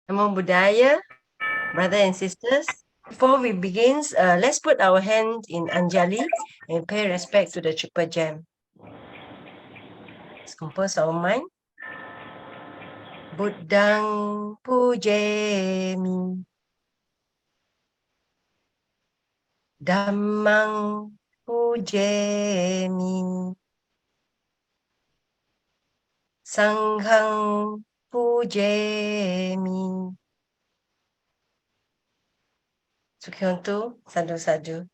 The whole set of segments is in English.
Namo Buddhaya, brothers and sisters. Before we begin, let's put our hand in Anjali and pay respect to the Triple Gem. Let's compose our mind. Buddhang pujemi, Dhammang pujemi, Sanghang pujemi. Sukhyanto, sadhu.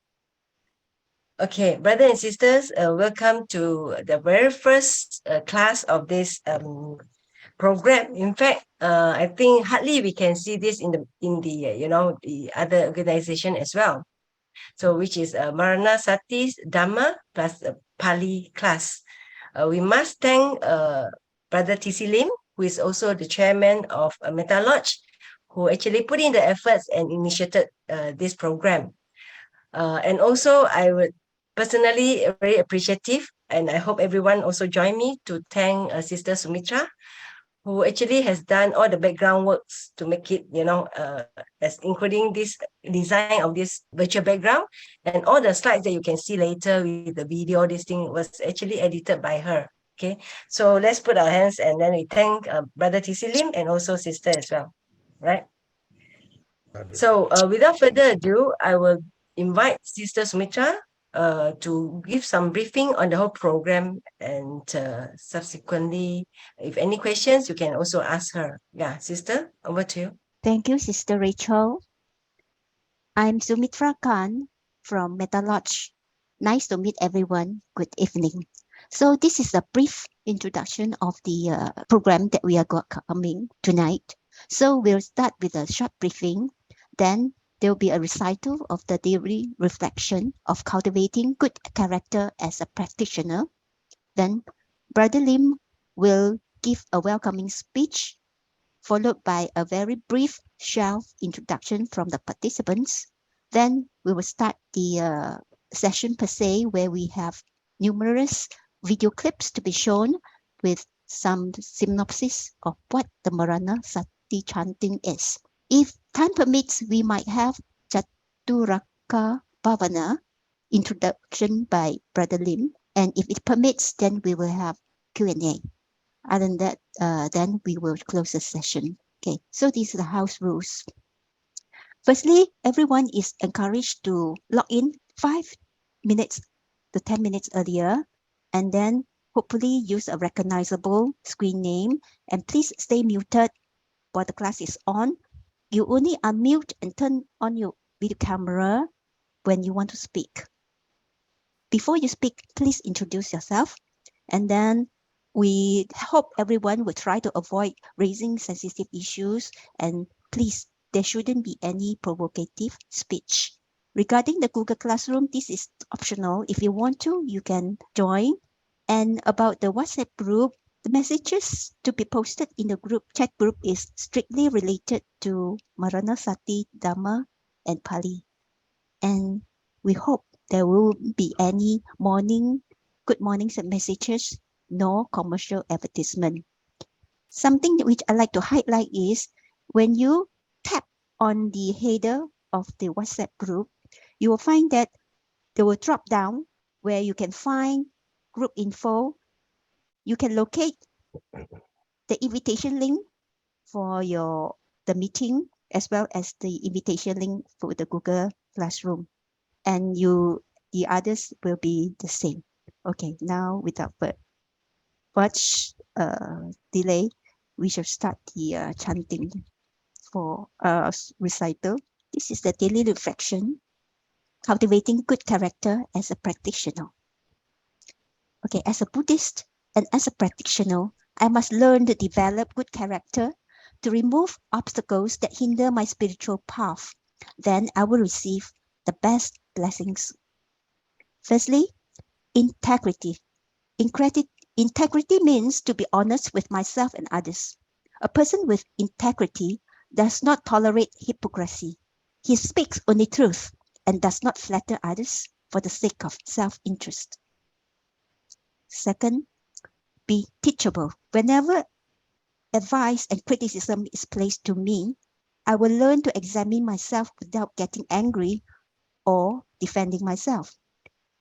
Okay, brothers and sisters, welcome to the very first class of this program. In fact, I think hardly we can see this in the the other organization as well. So, which is MARANASATI Dhamma Pāli Class. We must thank Brother TC Lim, who is also the chairman of Metta Lodge, who actually put in the efforts and initiated this program. And also, I would personally very appreciative, and I hope everyone also join me to thank Sister Sumitra, who actually has done all the background works to make it, as including this design of this virtual background and all the slides that you can see later with the video. This thing was actually edited by her. Okay, so let's put our hands and then we thank Brother TC Lim and also Sister as well, right? So without further ado, I will invite Sister Sumitra to give some briefing on the whole program, and subsequently, if any questions, you can also ask her. Yeah, Sister, over to you. Thank you, Sister Rachel. I'm Sumitra Khan from Metta Lodge. Nice to meet everyone. Good evening. So this is a brief introduction of the program that we are coming tonight. So we'll start with a short briefing. Then there will be a recital of the daily reflection of cultivating good character as a practitioner. Then Brother Lim will give a welcoming speech, followed by a very brief short introduction from the participants. Then we will start the session per se, where we have numerous video clips to be shown with some synopsis of what the MARANASATI chanting is. If time permits, we might have Chaturaka Bhavana introduction by Brother Lim, and if it permits, then we will have Q&A. Other than that, then we will close the session. Okay, so these are the house rules. Firstly, everyone is encouraged to log in 5 minutes to 10 minutes earlier, and then hopefully use a recognizable screen name, and please stay muted while the class is on. You only unmute and turn on your video camera when you want to speak. Before you speak, please introduce yourself, and then we hope everyone will try to avoid raising sensitive issues, and please, there shouldn't be any provocative speech. Regarding the Google Classroom, this is optional. If you want to, you can join. And about the WhatsApp group, the messages to be posted in the group chat group is strictly related to MARANASATI Dhamma and Pali. And we hope there will be any good mornings and messages, no commercial advertisement. Something which I like to highlight is when you tap on the header of the WhatsApp group, you will find that there will drop down where you can find group info. You can locate the invitation link for the meeting, as well as the invitation link for the Google Classroom. And the others will be the same. Okay, now without much delay, we shall start the chanting for recital. This is the daily reflection, cultivating good character as a practitioner. Okay, as a Buddhist and as a practitioner, I must learn to develop good character to remove obstacles that hinder my spiritual path. Then I will receive the best blessings. Firstly, integrity. Integrity means to be honest with myself and others. A person with integrity does not tolerate hypocrisy. He speaks only truth and does not flatter others for the sake of self-interest. Second, be teachable. Whenever advice and criticism is placed to me, I will learn to examine myself without getting angry or defending myself.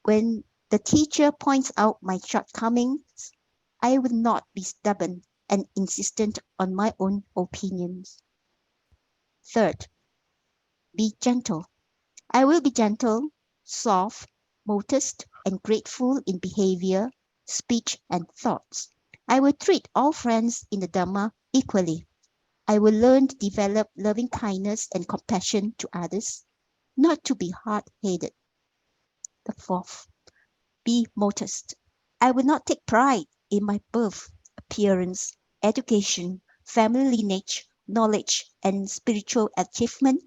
When the teacher points out my shortcomings, I will not be stubborn and insistent on my own opinions. Third, be gentle. I will be gentle, soft, modest, and grateful in behavior, speech, and thoughts. I will treat all friends in the Dhamma equally. I will learn to develop loving kindness and compassion to others, not to be hard-headed. The fourth, be modest. I will not take pride in my birth, appearance, education, family lineage, knowledge, and spiritual achievement,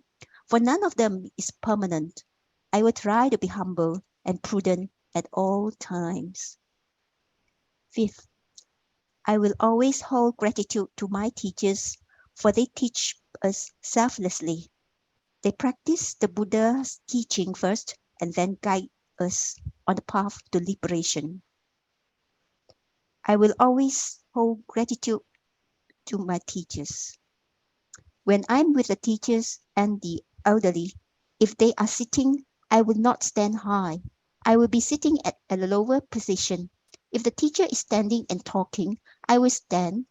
for none of them is permanent. I will try to be humble and prudent at all times. Fifth, I will always hold gratitude to my teachers, for they teach us selflessly. They practice the Buddha's teaching first and then guide us on the path to liberation. I will always hold gratitude to my teachers. When I'm with the teachers and the elderly, if they are sitting, I will not stand high. I will be sitting at a lower position. If the teacher is standing and talking, I will stand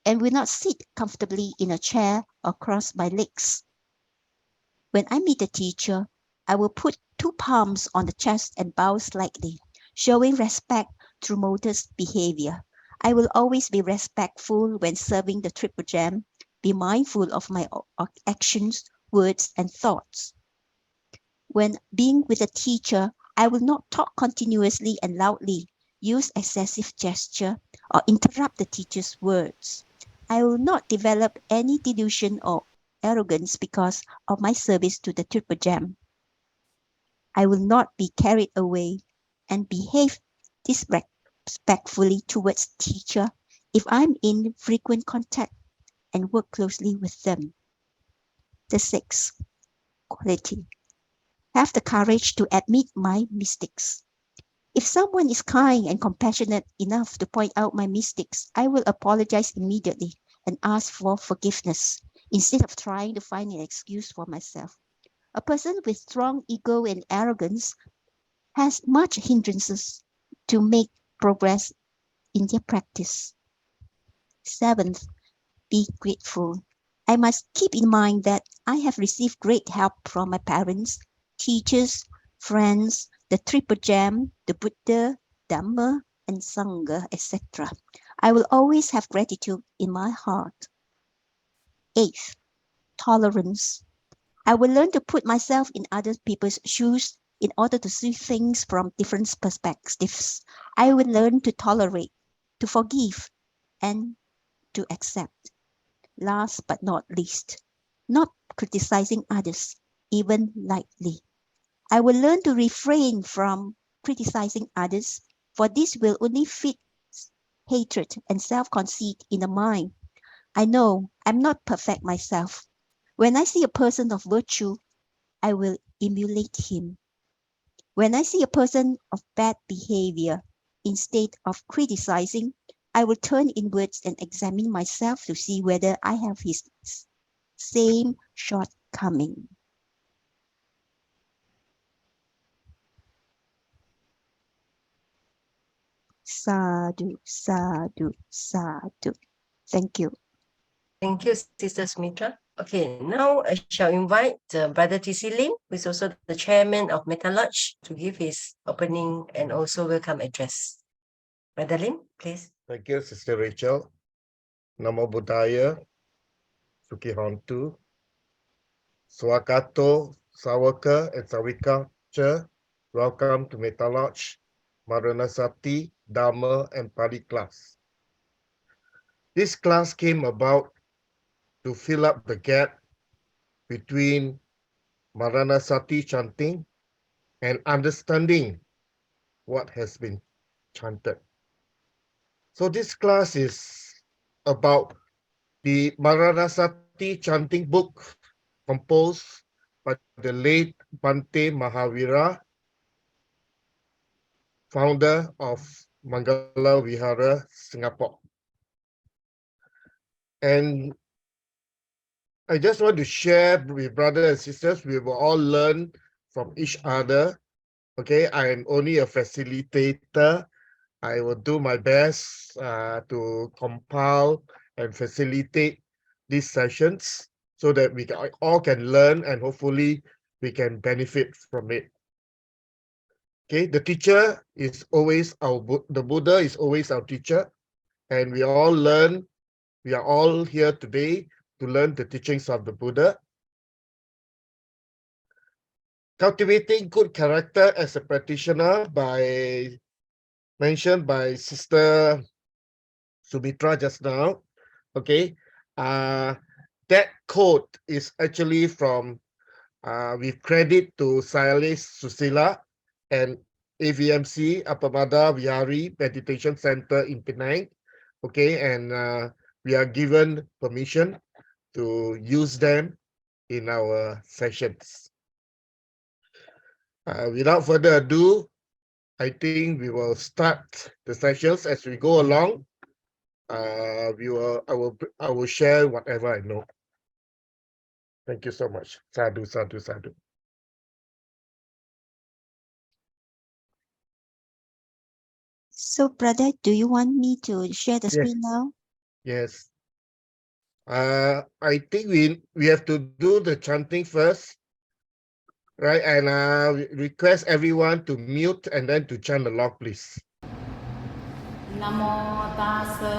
and will not sit comfortably in a chair or cross my legs. When I meet the teacher, I will put two palms on the chest and bow slightly, showing respect through modest behavior. I will always be respectful when serving the triple gem, be mindful of my actions, words, and thoughts. When being with a teacher, I will not talk continuously and loudly, use excessive gesture, or interrupt the teacher's words. I will not develop any delusion or arrogance because of my service to the Triple Gem. I will not be carried away and behave disrespectfully towards teacher if I'm in frequent contact and work closely with them. The sixth quality, have the courage to admit my mistakes. If someone is kind and compassionate enough to point out my mistakes, I will apologize immediately and ask for forgiveness instead of trying to find an excuse for myself. A person with strong ego and arrogance has much hindrances to make progress in their practice. Seventh, be grateful. I must keep in mind that I have received great help from my parents, teachers, friends, the Triple Gem, the Buddha, Dhamma, and Sangha, etc. I will always have gratitude in my heart. Eighth, tolerance. I will learn to put myself in other people's shoes in order to see things from different perspectives. I will learn to tolerate, to forgive, and to accept. Last but not least, not criticizing others, even lightly. I will learn to refrain from criticizing others, for this will only feed hatred and self-conceit in the mind. I know I'm not perfect myself. When I see a person of virtue, I will emulate him. When I see a person of bad behavior, instead of criticizing, I will turn inwards and examine myself to see whether I have his same shortcoming. Sadhu, sadhu, sadhu. Thank you. Thank you, Sister Smitra. Okay, now I shall invite Brother TC Lim, who is also the chairman of Metta Lodge, to give his opening and also welcome address. Brother Lim, please. Thank you, Sister Rachel. Namo Buddhaya, Suki Hontu, Swakato, Sawaka, and Sawika. Welcome to Metta Lodge, MARANGASATI Dhamma and Pāli Class. This class came about to fill up the gap between Maranasati chanting and understanding what has been chanted. So this class is about the Maranasati chanting book composed by the late Bante Mahavira, founder of Mangala Vihara, Singapore. And I just want to share with brothers and sisters, we will all learn from each other. Okay, I am only a facilitator. I will do my best to compile and facilitate these sessions so that we all can learn and hopefully we can benefit from it. Okay, the teacher is always the Buddha is always our teacher, and we all learn. We are all here today to learn the teachings of the Buddha. Cultivating good character as a practitioner mentioned by Sister Sumitra just now. Okay, that quote is actually from with credit to Silas Susila and AVMC Appamada Vihari Meditation Center in Penang. Okay, and we are given permission to use them in our sessions. Without further ado, I think we will start the sessions as we go along. I will share whatever I know. Thank you so much. Sadhu, sadhu, sadhu. So, brother, do you want me to share the screen now? Yes. I think we have to do the chanting first, right? And request everyone to mute and then to chant along, please. Namo tassa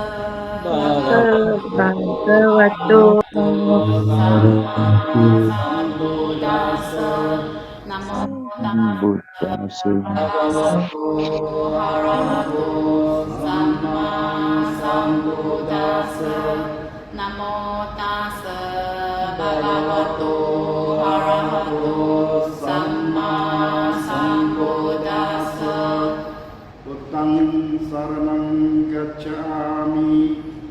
Bhagavato sambuddhassa. Namo tassa bhagavato arahato samma sambuddhassa. Namo tassa bhagavato arahato samma sambuddhassa. Buddhang saranang gacchami,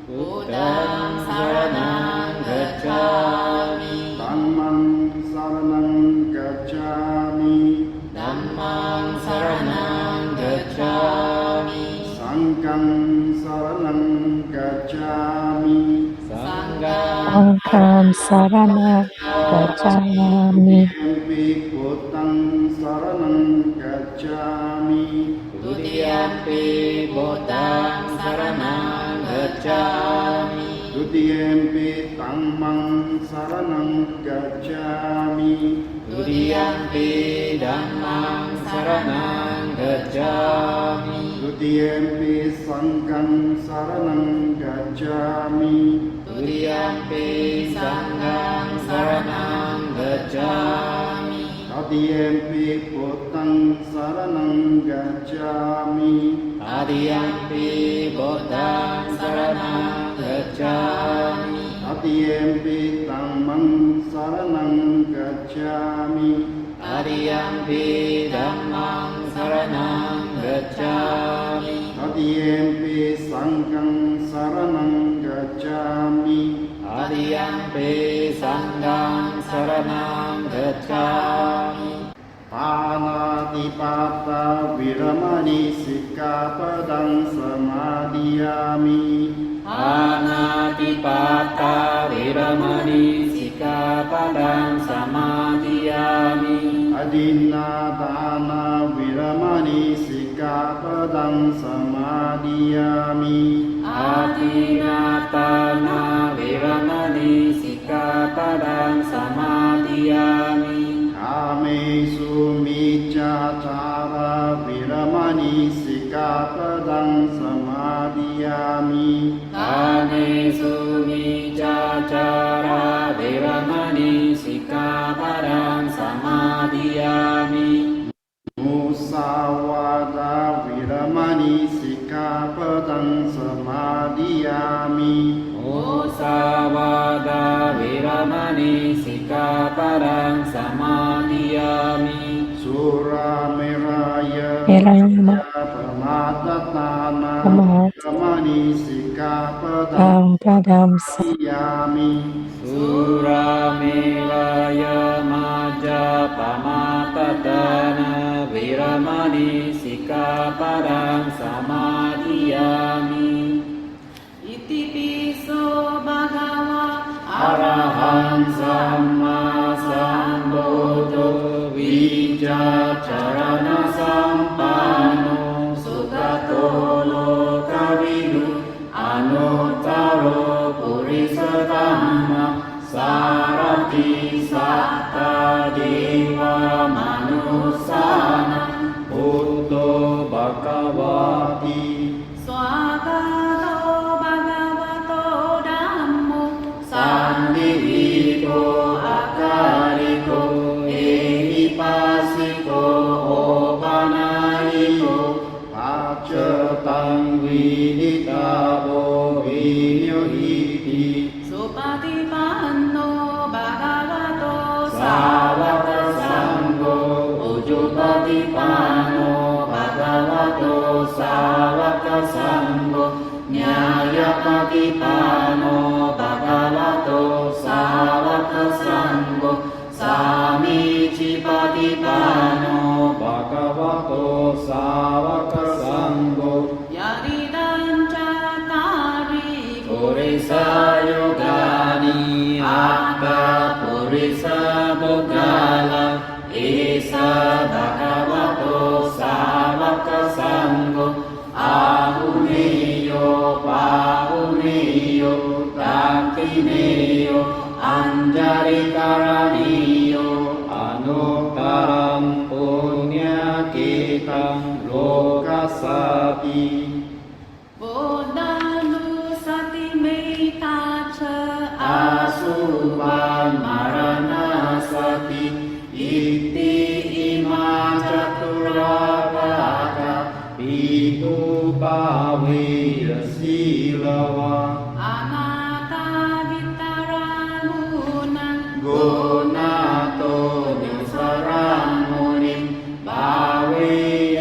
Buddhang saranang gacchami, Dhammang saranang gacchami, Dhammang saranang gacchami, Sanghang saranang gacchami, Sanghang saranang gacchami. Yempi Buddhang saranang gacchami, Dutiyampi Buddhang saranang gacchami, Dutiyempi Dhammang saranang gacchami, Dutiyampi Dhammang saranang gacchami, Dutiyempi Sanghang saranang gacchami, Dutiyampi Sanghang saranang gacchami, Tatiyempi Buddhang saranang gacchami, Adiyampi Buddhang saranang gacchami, Tatiyempi Dhammang saranang gacchami, Adiyampi Dhammang saranang gacchami, Tatiyempi Sanghang saranang gacchami, Adiyampi Sanghang saranang gacchami. Panatipata viramani sikkhapadang samadhiyami, Anatipata viramani sikkhapadang samadhiyami, Adinādāna viramani sikkhapadang samadhiyami, Adinatana viramani sikkhapadang samadhiyami, Kāmesu miccacara viramani sikkhapadang samadhiyami, Kanesu micacara viramani sikkhapadang samadhiyami, Musawada viramani sikkhapadang samadhiyami, Musawada viramani sikkhapadang samadhiyami, Surameraya Merayana Pamatatana Pamat viramani sikkhapadang Padam samadhiyami, Suramelaya majapamatatana viramani sikkhapadang samadhiyami, Iti piso bhagawa arahang โภวิโยหิติ สุปฏิปันโนภะคะวะโต สาวกสังโฆอุจุปฏิปันโนภะคะวะโตสาวกสังโฆญาญาปฏิปันโนภะคะวะโตสาวกสังโฆสามิจิปฏิปันโนภะคะวะโตสาวกสังโฆ ยะริดัญจาตาริ ปุริสายุกานิอัตตาปุริสาบุกาลาเอสาภะคะวะโตสาวกสังโฆอาหุเนโยปาหุเนโยตักขิเนโยอัญจาริการณิโยอนุตตรังปุญญกิตังโลกัสสติ บุตตานุสติเมตตาเช อาสุบันมารณาสติอิติอิมาจัตุราราชาปิตุปาเวรสีลวะ อานาตาวิตารานุนัง โกนาโตนิสรังมุนิปาเวย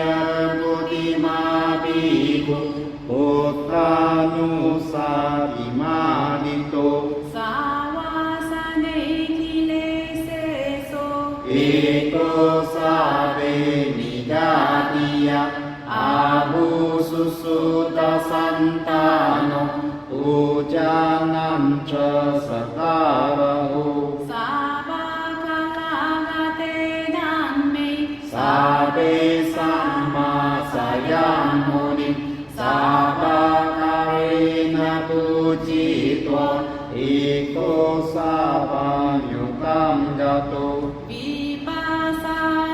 บุติมาปิกุปุตตานุสาติมานิโต สาวาสเนกิเลเสโส เอโตสาเวนิดาติยะอาหุสุสุตสันตาโนอุจานันชะสตาระโห สาวาคาลากาเตดัมเม สาเปสัมมาสยามมุนิสาปะคาเรนะปุจิตวะเอโกสาปัญญตังกะโต วิปัสส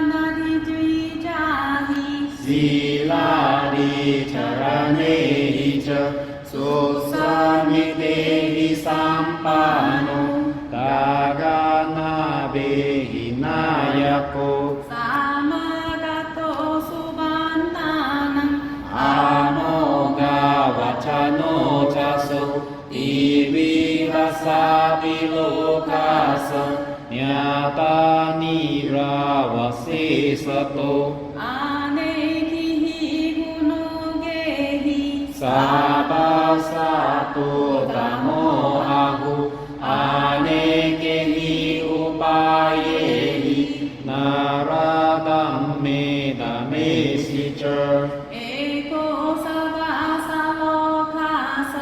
นาทิจวิจาหิ ศีลาดิชรเนหิจสุสามิเตหิสัมปันโนตากานาเบหินายโก สามากาโตสุบันตานัง อาโมกาวัชโนจัสสุอิวิรัสสาปิโลกาสญาตานิราวสิสโต อาเนกิหิกุโนเกหิ สาปาสาตุตโมอาหุอาเนเกหิอุปาเยหินาราดัมเมดาเมสิจ เอโกสวาสาโลคาส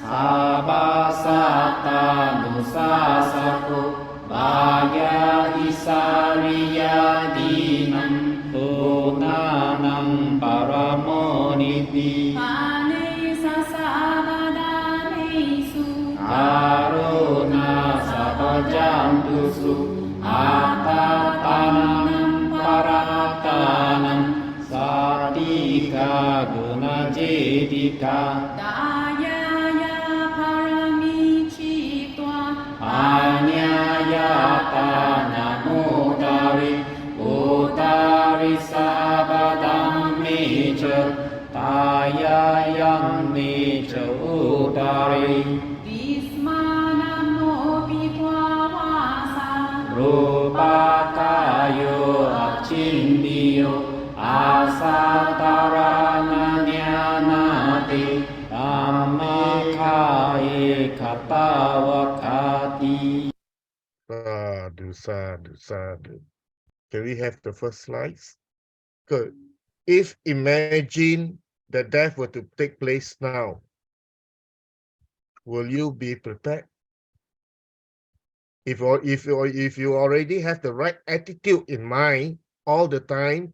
สาบาสัตตานุสาสกุบายาอิสาริยาดีนังตุนานังปรโมนิติ ปานิสัสสะบาดานิสุ การุณาสัพจันตุสุอัตตาตานังปราตานังสัตติกากุณเจติกา ดายายาภารมิชิตวา อาญายาตานาโมตาริอุตาริสาบดัมเมจตายายังเมจอุตาริ วิสมานะโมปิทวาวาสา รูปากายโยอชินดิโยอาสาตารานาญานาติธัมมาคาเอคตาวคาติ Sadhu, sadhu, sadhu. Can we have the first slides? Good. If imagine that death were to take place now, will you be prepared? If you already have the right attitude in mind all the time,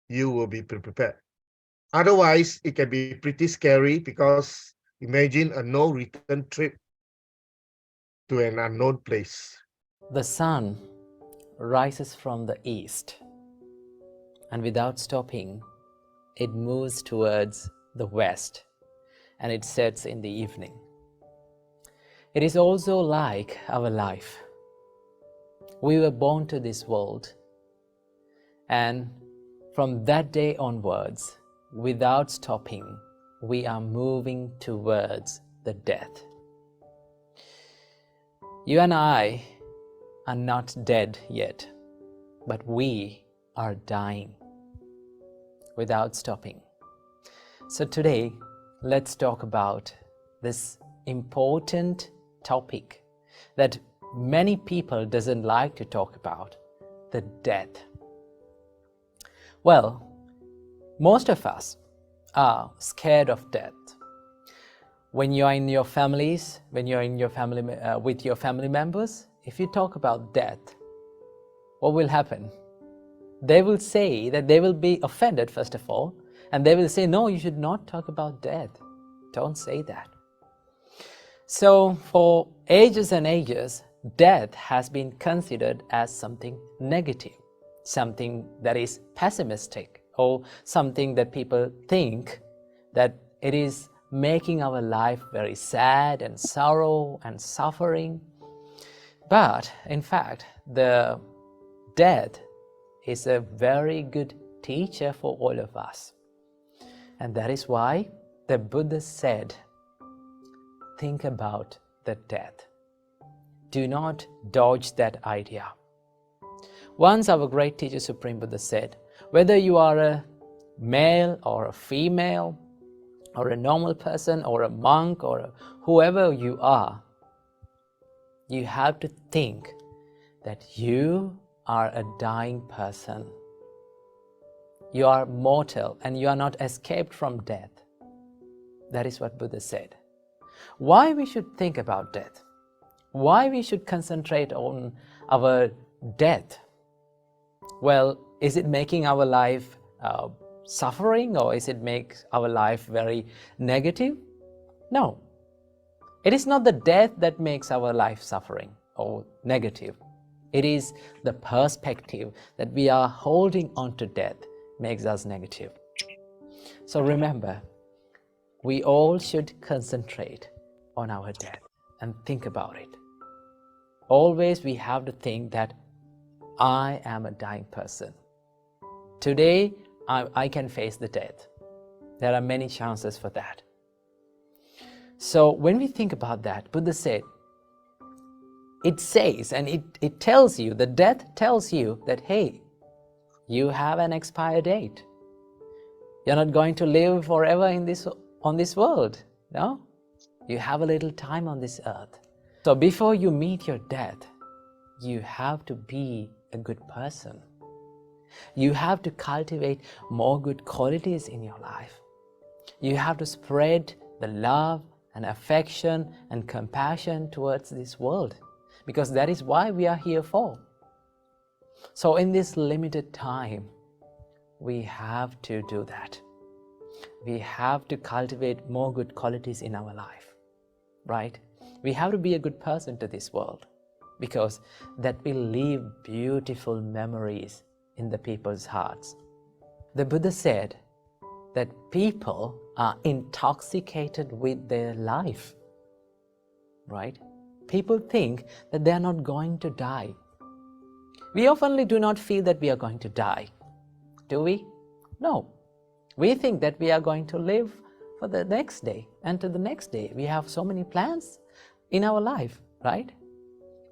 you will be prepared. Otherwise, it can be pretty scary because imagine a no return trip to an unknown place. The sun rises from the east, and without stopping, it moves towards the west, and it sets in the evening. It is also like our life. We were born to this world, and from that day onwards, without stopping, we are moving towards the death. You and I are not dead yet, but we are dying without stopping. So today, let's talk about this important topic that many people doesn't like to talk about, the death. Well, most of us are scared of death. When you are in your families, when you're in your family with your family members, if you talk about death, what will happen? They will say that they will be offended first of all, and they will say, no, you should not talk about death. Don't say that. So for ages and ages, death has been considered as something negative, something that is pessimistic, or something that people think that it is making our life very sad and sorrow and suffering. But in fact, the death is a very good teacher for all of us. And that is why the Buddha said, think about the death. Do not dodge that idea. Once our great teacher Supreme Buddha said, whether you are a male or a female, or a normal person, or a monk, or whoever you are, you have to think that you are a dying person. You are mortal and you are not escaped from death. That is what Buddha said. Why we should think about death? Why we should concentrate on our death? Well, is it making our life suffering, or is it make our life very negative? No. It is not the death that makes our life suffering or negative. It is the perspective that we are holding on to death makes us negative. So remember, we all should concentrate on our death and think about it. Always we have to think that I am a dying person. Today, I can face the death. There are many chances for that. So when we think about that, Buddha said, it says and it tells you, the death tells you that, hey, you have an expire date. You're not going to live forever on this world. No? You have a little time on this earth. So before you meet your death, you have to be a good person. You have to cultivate more good qualities in your life. You have to spread the love and affection and compassion towards this world, because that is why we are here for. So in this limited time, we have to do that. We have to cultivate more good qualities in our life, right? We have to be a good person to this world, because that will leave beautiful memories in the people's hearts. The Buddha said that people are intoxicated with their life, right? People think that they are not going to die. We often do not feel that we are going to die, do we? No. We think that we are going to live for the next day and to the next day. We have so many plans in our life, right?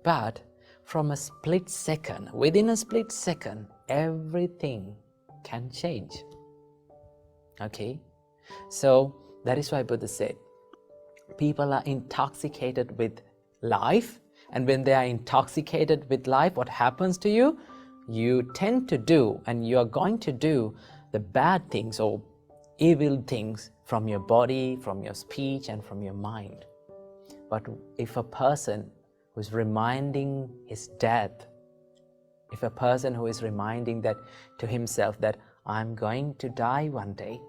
But from a split second, within a split second, everything can change. Okay? So that is why Buddha said, people are intoxicated with life, and when they are intoxicated with life, what happens to you? You tend to do, and you are going to do the bad things or evil things from your body, from your speech, and from your mind. But if a person who is reminding his death, if a person who is reminding that to himself that I'm going to die one day,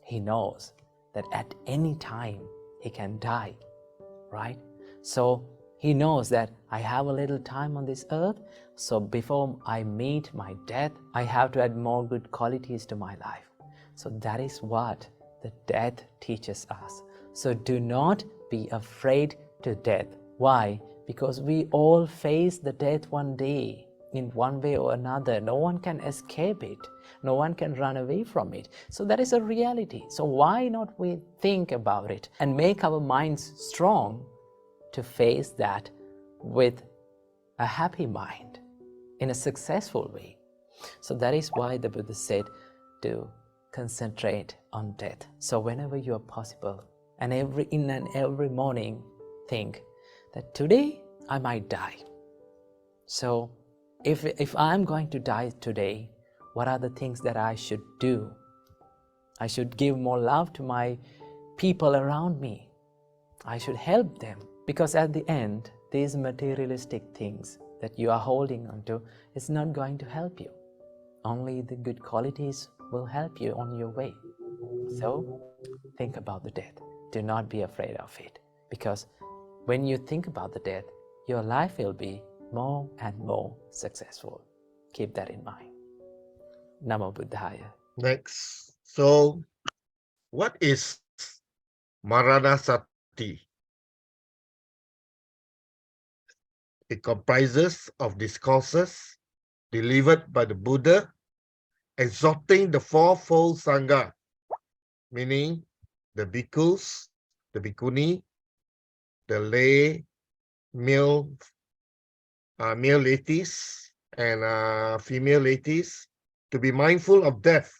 he knows that at any time he can die, right? So he knows that I have a little time on this earth, so before I meet my death, I have to add more good qualities to my life. So that is what the death teaches us. So do not be afraid to death. Why? Because we all face the death one day. in one way or another. No one can escape it. No one can run away from it. So that is a reality. So why not we think about it and make our minds strong to face that with a happy mind in a successful way. So that is why the Buddha said to concentrate on death. So whenever you are possible, and every morning think that today I might die. So if I'm going to die today, what are the things that I should do? I should give more love to my people around me. I should help them, because at the end, these materialistic things that you are holding onto is not going to help you. Only the good qualities will help you on your way. So think about the death. Do not be afraid of it, because when you think about the death, your life will be more and more successful. Keep that in mind. Namo Buddhaya. Next. So, what is MARANASATI? It comprises of discourses delivered by the Buddha, exhorting the fourfold Sangha, meaning the bhikkhus, the bhikkhuni, the lay, male ladies, and female ladies, to be mindful of death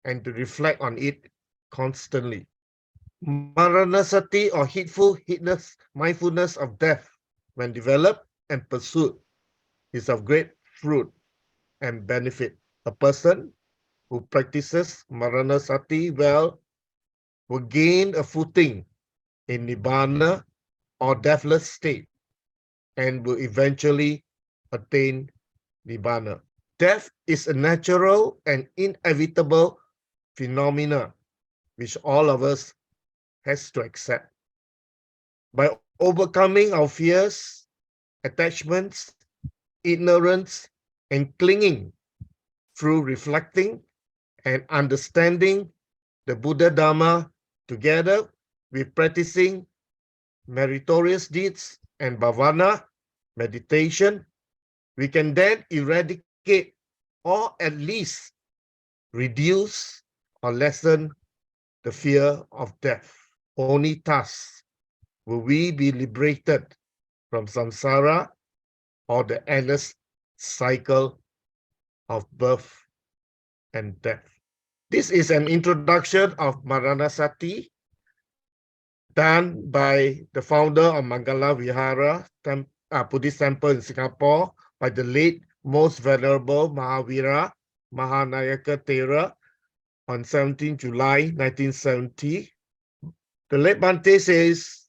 and to reflect on it constantly. Maranasati, or heedful mindfulness of death, when developed and pursued, is of great fruit and benefit. A person who practices Maranasati well will gain a footing in Nibbana or deathless state and will eventually attain Nibbana. Death is a natural and inevitable phenomena which all of us has to accept. By overcoming our fears, attachments, ignorance, and clinging through reflecting and understanding the Buddha Dhamma together with practicing meritorious deeds and bhavana, meditation, we can then eradicate or at least reduce or lessen the fear of death. Only thus will we be liberated from samsara, or the endless cycle of birth and death. This is an introduction of Maranasati done by the founder of Mangala Vihara Buddhist temple in Singapore, by the late Most Venerable Mahavira Mahanayaka Thera on 17 July 1970. The late Bhante says,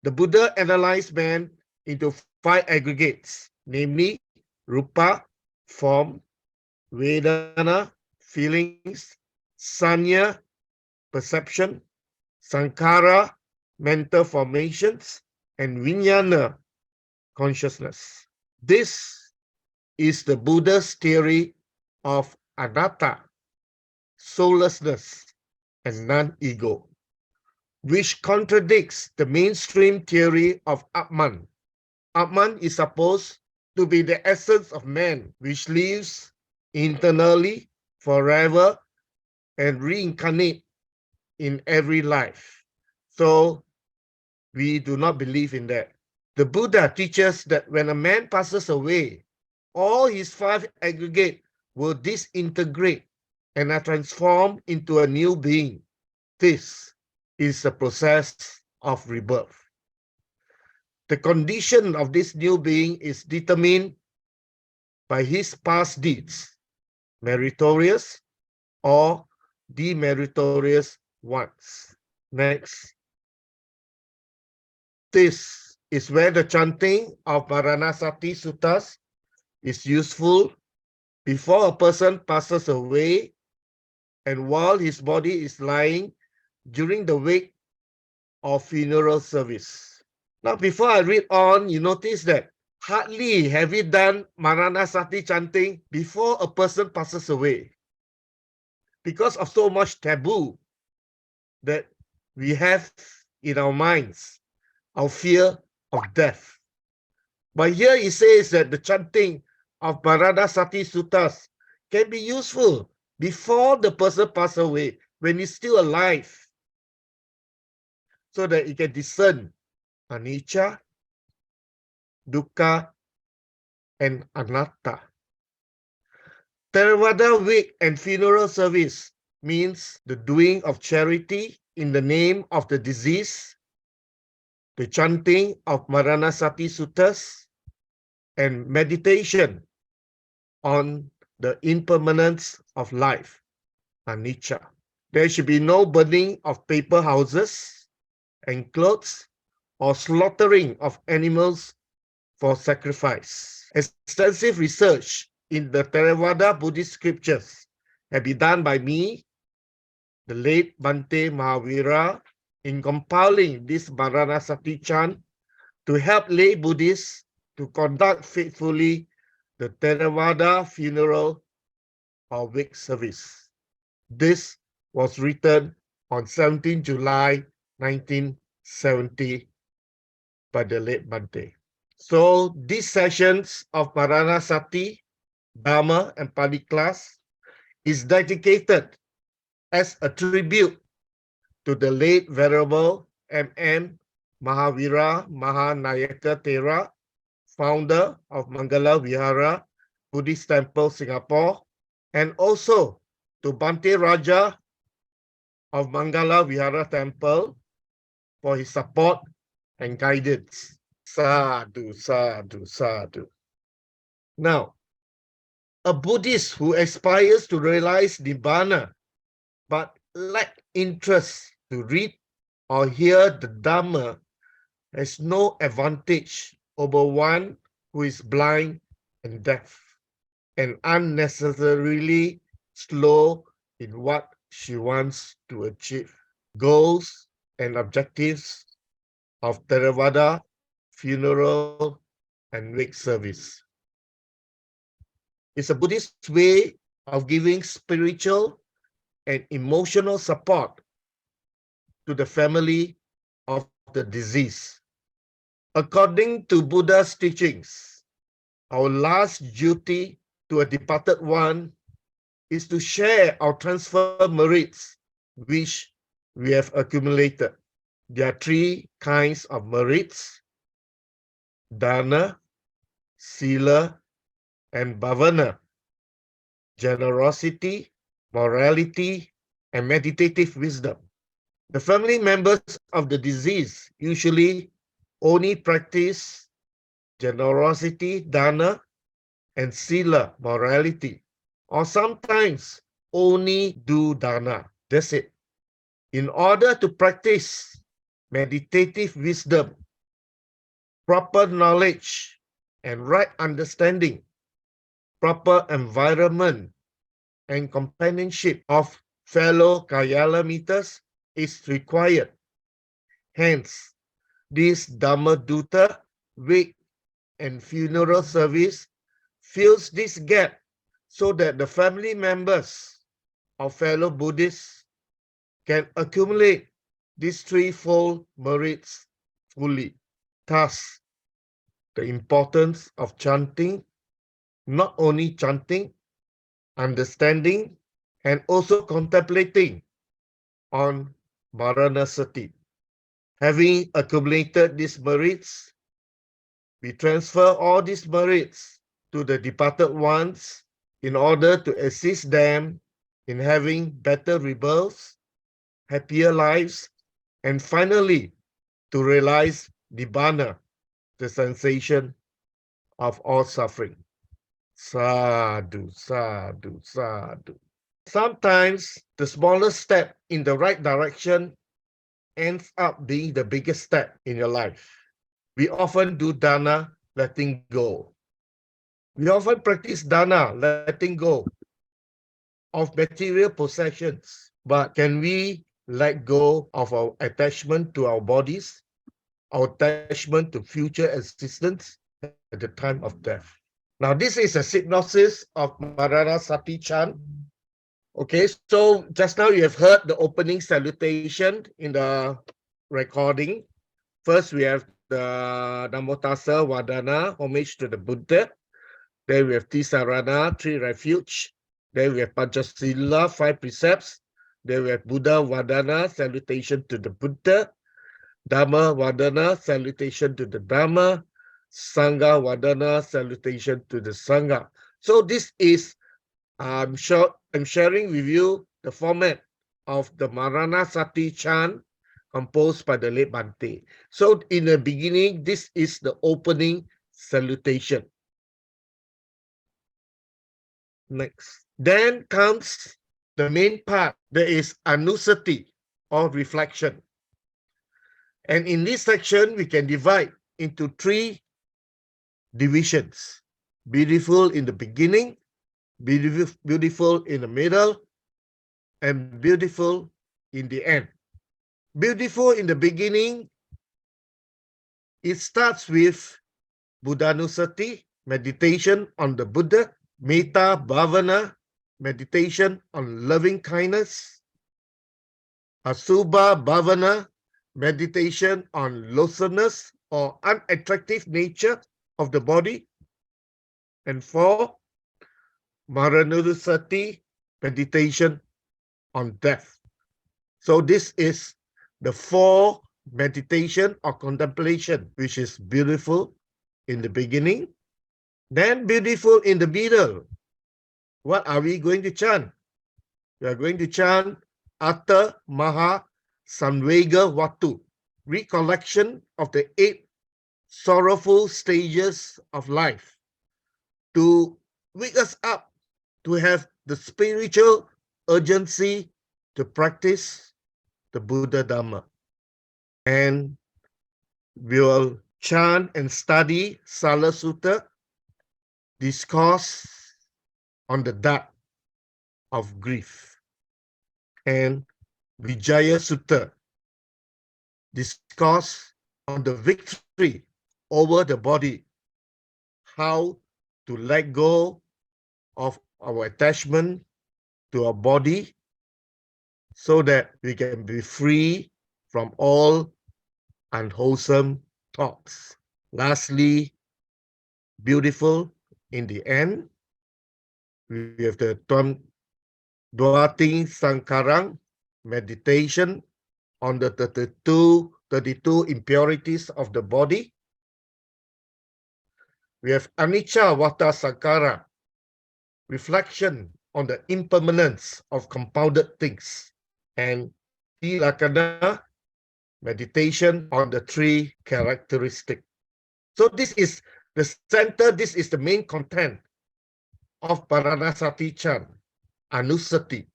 the Buddha analyzed man into 5 aggregates, namely Rupa, form, Vedana, feelings, Sanya, perception, Sankhara, mental formations, and Vijnana, consciousness. This is the Buddha's theory of anatta, soullessness, and non-ego, which contradicts the mainstream theory of Atman. Atman is supposed to be the essence of man, which lives internally forever and reincarnate in every life. So we do not believe in that. The Buddha teaches that when a man passes away, all his 5 aggregates will disintegrate and are transformed into a new being. This is the process of rebirth. The condition of this new being is determined by his past deeds, meritorious or demeritorious ones. Next. This is where the chanting of Maranasati Suttas is useful before a person passes away and while his body is lying during the wake or funeral service. Now, before I read on, you notice that hardly have we done Maranasati chanting before a person passes away, because of so much taboo that we have in our minds, our fear of death. But here he says that the chanting of MARADHASATI Suttas can be useful before the person passes away, when he's still alive, so that he can discern anicca, dukkha, and anatta. Theravada wake and funeral service means the doing of charity in the name of the deceased, the chanting of MARANASATI Suttas, and meditation on the impermanence of life, anicca. There should be no burning of paper houses and clothes or slaughtering of animals for sacrifice. Extensive research in the Theravada Buddhist scriptures have been done by me, the late Bhante Mahavira, in compiling this MARANASATI chant to help lay Buddhists to conduct faithfully the Theravada funeral or wake service. This was written on 17 July 1970 by the late Bhante. So these sessions of MARANASATI Dhamma and Pāli Class is dedicated as a tribute to the late Venerable M.M. Mahavira Mahanayaka Thera, founder of Mangala Vihara Buddhist Temple, Singapore, and also to Bhante Raja of Mangala Vihara Temple for his support and guidance. Sadhu, sadhu, sadhu. Now, a Buddhist who aspires to realize Nibbana but lack interest to read or hear the Dhamma has no advantage over one who is blind and deaf and unnecessarily slow in what she wants to achieve. Goals and objectives of Theravada funeral and wake service. It's a Buddhist way of giving spiritual and emotional support to the family of the deceased. According to Buddha's teachings, our last duty to a departed one is to share our transfer merits which we have accumulated. There are three kinds of merits: dana, sila, and bhavana. Generosity, morality, and meditative wisdom. The family members of the deceased usually only practice generosity, dana, and sila, morality, or sometimes only do dana. That's it. In order to practice meditative wisdom, proper knowledge, and right understanding, proper environment, and companionship of fellow Kalyanamittas is required. Hence, this Dhammaduta wake and funeral service fills this gap so that the family members of fellow Buddhists can accumulate these threefold merits fully. Thus, the importance of chanting, not only chanting, understanding, and also contemplating on Maranasati. Having accumulated these merits, we transfer all these merits to the departed ones in order to assist them in having better rebirths, happier lives, and finally to realize Nibbana, the sensation of all suffering. Sadhu, sadhu, sadhu. Sometimes the smallest step in the right direction ends up being the biggest step in your life. We often do dana, letting go. We often practice dana, letting go of material possessions. But can we let go of our attachment to our bodies, our attachment to future existence at the time of death? Now, this is a synopsis of MARANASATI chant. Okay, so just now you have heard the opening salutation in the recording. First, we have the Namo Tassa Vadana, homage to the Buddha. Then we have Tisarana, 3 refuge. Then we have Panchasila, 5 precepts. Then we have Buddha Vadana, salutation to the Buddha. Dhamma Vadana, salutation to the Dhamma. Sangha Vadana, salutation to the Sangha. So this is, I'm sharing with you the format of the MARANASATI chant composed by the late Bhante. So in the beginning, this is the opening salutation. Next. Then comes the main part. There is Anusati, or reflection. And in this section, we can divide into 3 divisions. Beautiful in the beginning, beautiful in the middle, and beautiful in the end. Beautiful in the beginning, it starts with Buddhanusati, meditation on the Buddha. Metta Bhavana, meditation on loving kindness. Asubha Bhavana, meditation on loathsomeness or unattractive nature of the body. And 4, Maranusati, meditation on death. So this is the 4 meditation or contemplation, which is beautiful in the beginning, then beautiful in the middle. What are we going to chant? We are going to chant Atta Maha Samvega Vatu, recollection of the 8 sorrowful stages of life, to wake us up to have the spiritual urgency to practice the Buddha Dhamma. And we will chant and study Sala Sutta, discourse on the dark of grief, and Vijaya Sutta, discourse on the victory over the body, how to let go of our attachment to our body so that we can be free from all unwholesome thoughts. Lastly, beautiful in the end, we have the Dwati Sankarang, meditation on the 32 impurities of the body. We have Anicca Vata Sankara, reflection on the impermanence of compounded things. And Tilakana, meditation on the 3 characteristics. So this is the center, this is the main content of Maranasati chant, Anusati,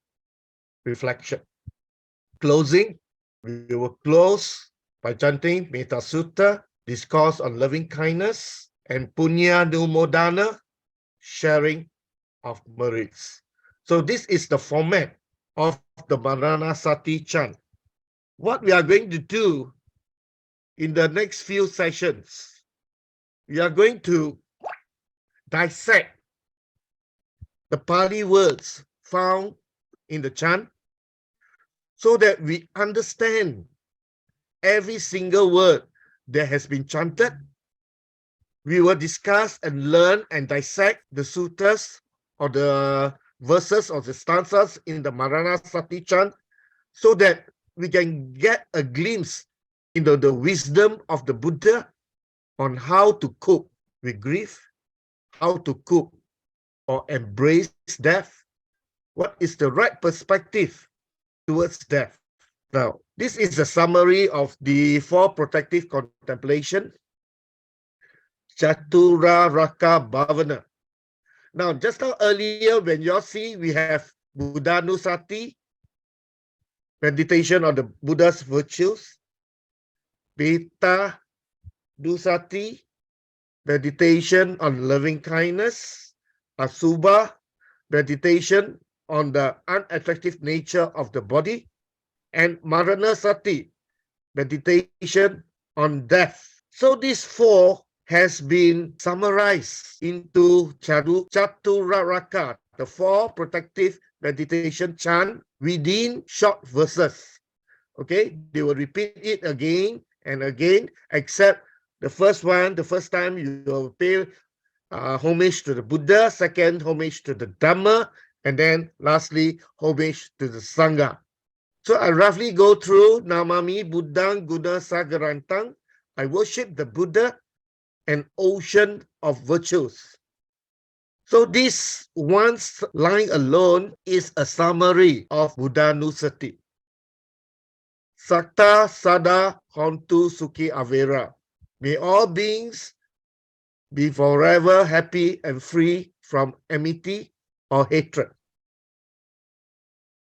reflection. Closing, we will close by chanting Metta Sutta, discourse on loving kindness, and Punya Numodana, sharing of merits. So this is the format of the Maranasati chant. What we are going to do in the next few sessions, we are going to dissect the Pali words found in the chant so that we understand every single word that has been chanted. We will discuss and learn and dissect the suttas or the verses or the stanzas in the Maranasati chant so that we can get a glimpse into the wisdom of the Buddha on how to cope with grief, how to cope or embrace death, what is the right perspective towards death. Now, this is a summary of the 4 protective contemplation, Chatura Raka Bhavana. Now, just now earlier, when you all see, we have Buddhanusati, meditation on the Buddha's virtues, Metta Dusati, meditation on loving kindness, Asubha, meditation on the unattractive nature of the body, and Maranasati, meditation on death. So these 4 has been summarized into Chaturaraka, the 4 protective meditation chant within short verses. Okay, they will repeat it again and again, except the first one, the first time you will pay homage to the Buddha, second homage to the Dhamma, and then lastly homage to the Sangha. So I roughly go through Namami Buddhang Guna Sagarantang. I worship the Buddha, an ocean of virtues. So this one line alone is a summary of Buddhanusati. Sakta Sada Hontu Suki Avera. May all beings be forever happy and free from enmity or hatred.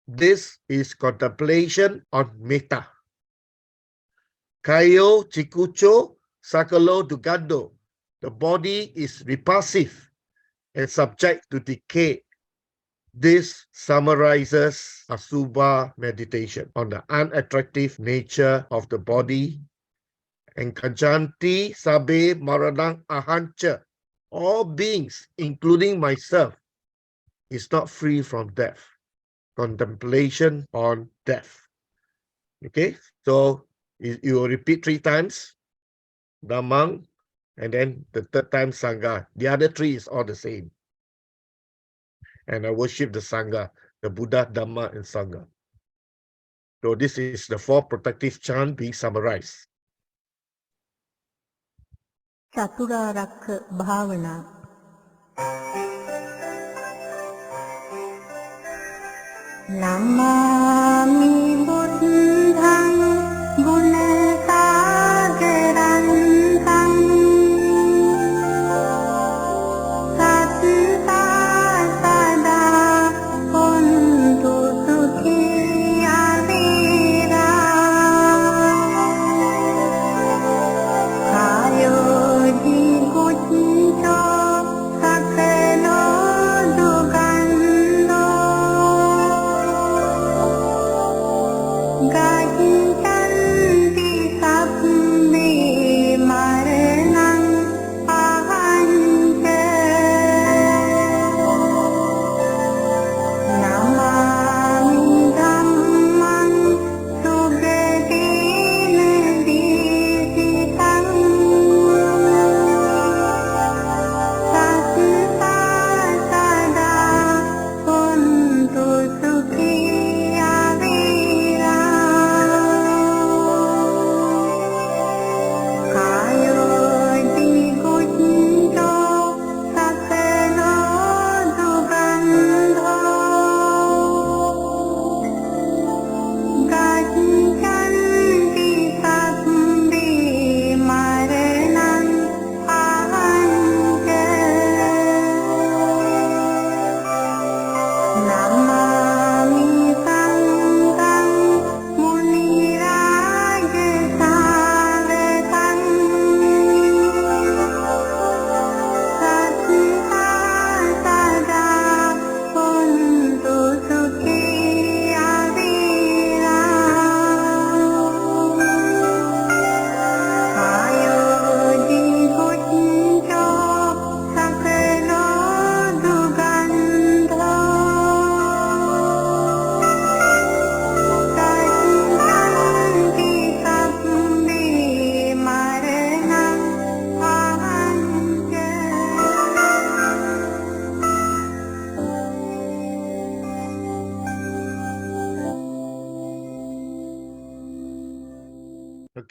This is contemplation on Metta. Kayo Chikucho Sakalo Dugado. The body is repulsive and subject to decay. This summarizes Asubha meditation on the unattractive nature of the body. And Kajanti Sabe Maradang Ahancha. All beings, including myself, is not free from death. Contemplation on death. Okay, so you will repeat 3 times, Dhammang, and then the 3rd time Sangha. The other 3 is all the same. And I worship the Sangha, the Buddha, Dhamma, and Sangha. So this is the 4 protective chant being summarized. චතුරාර්යක භාවනා නමාමි බුද්ධං ගුණ සාගරං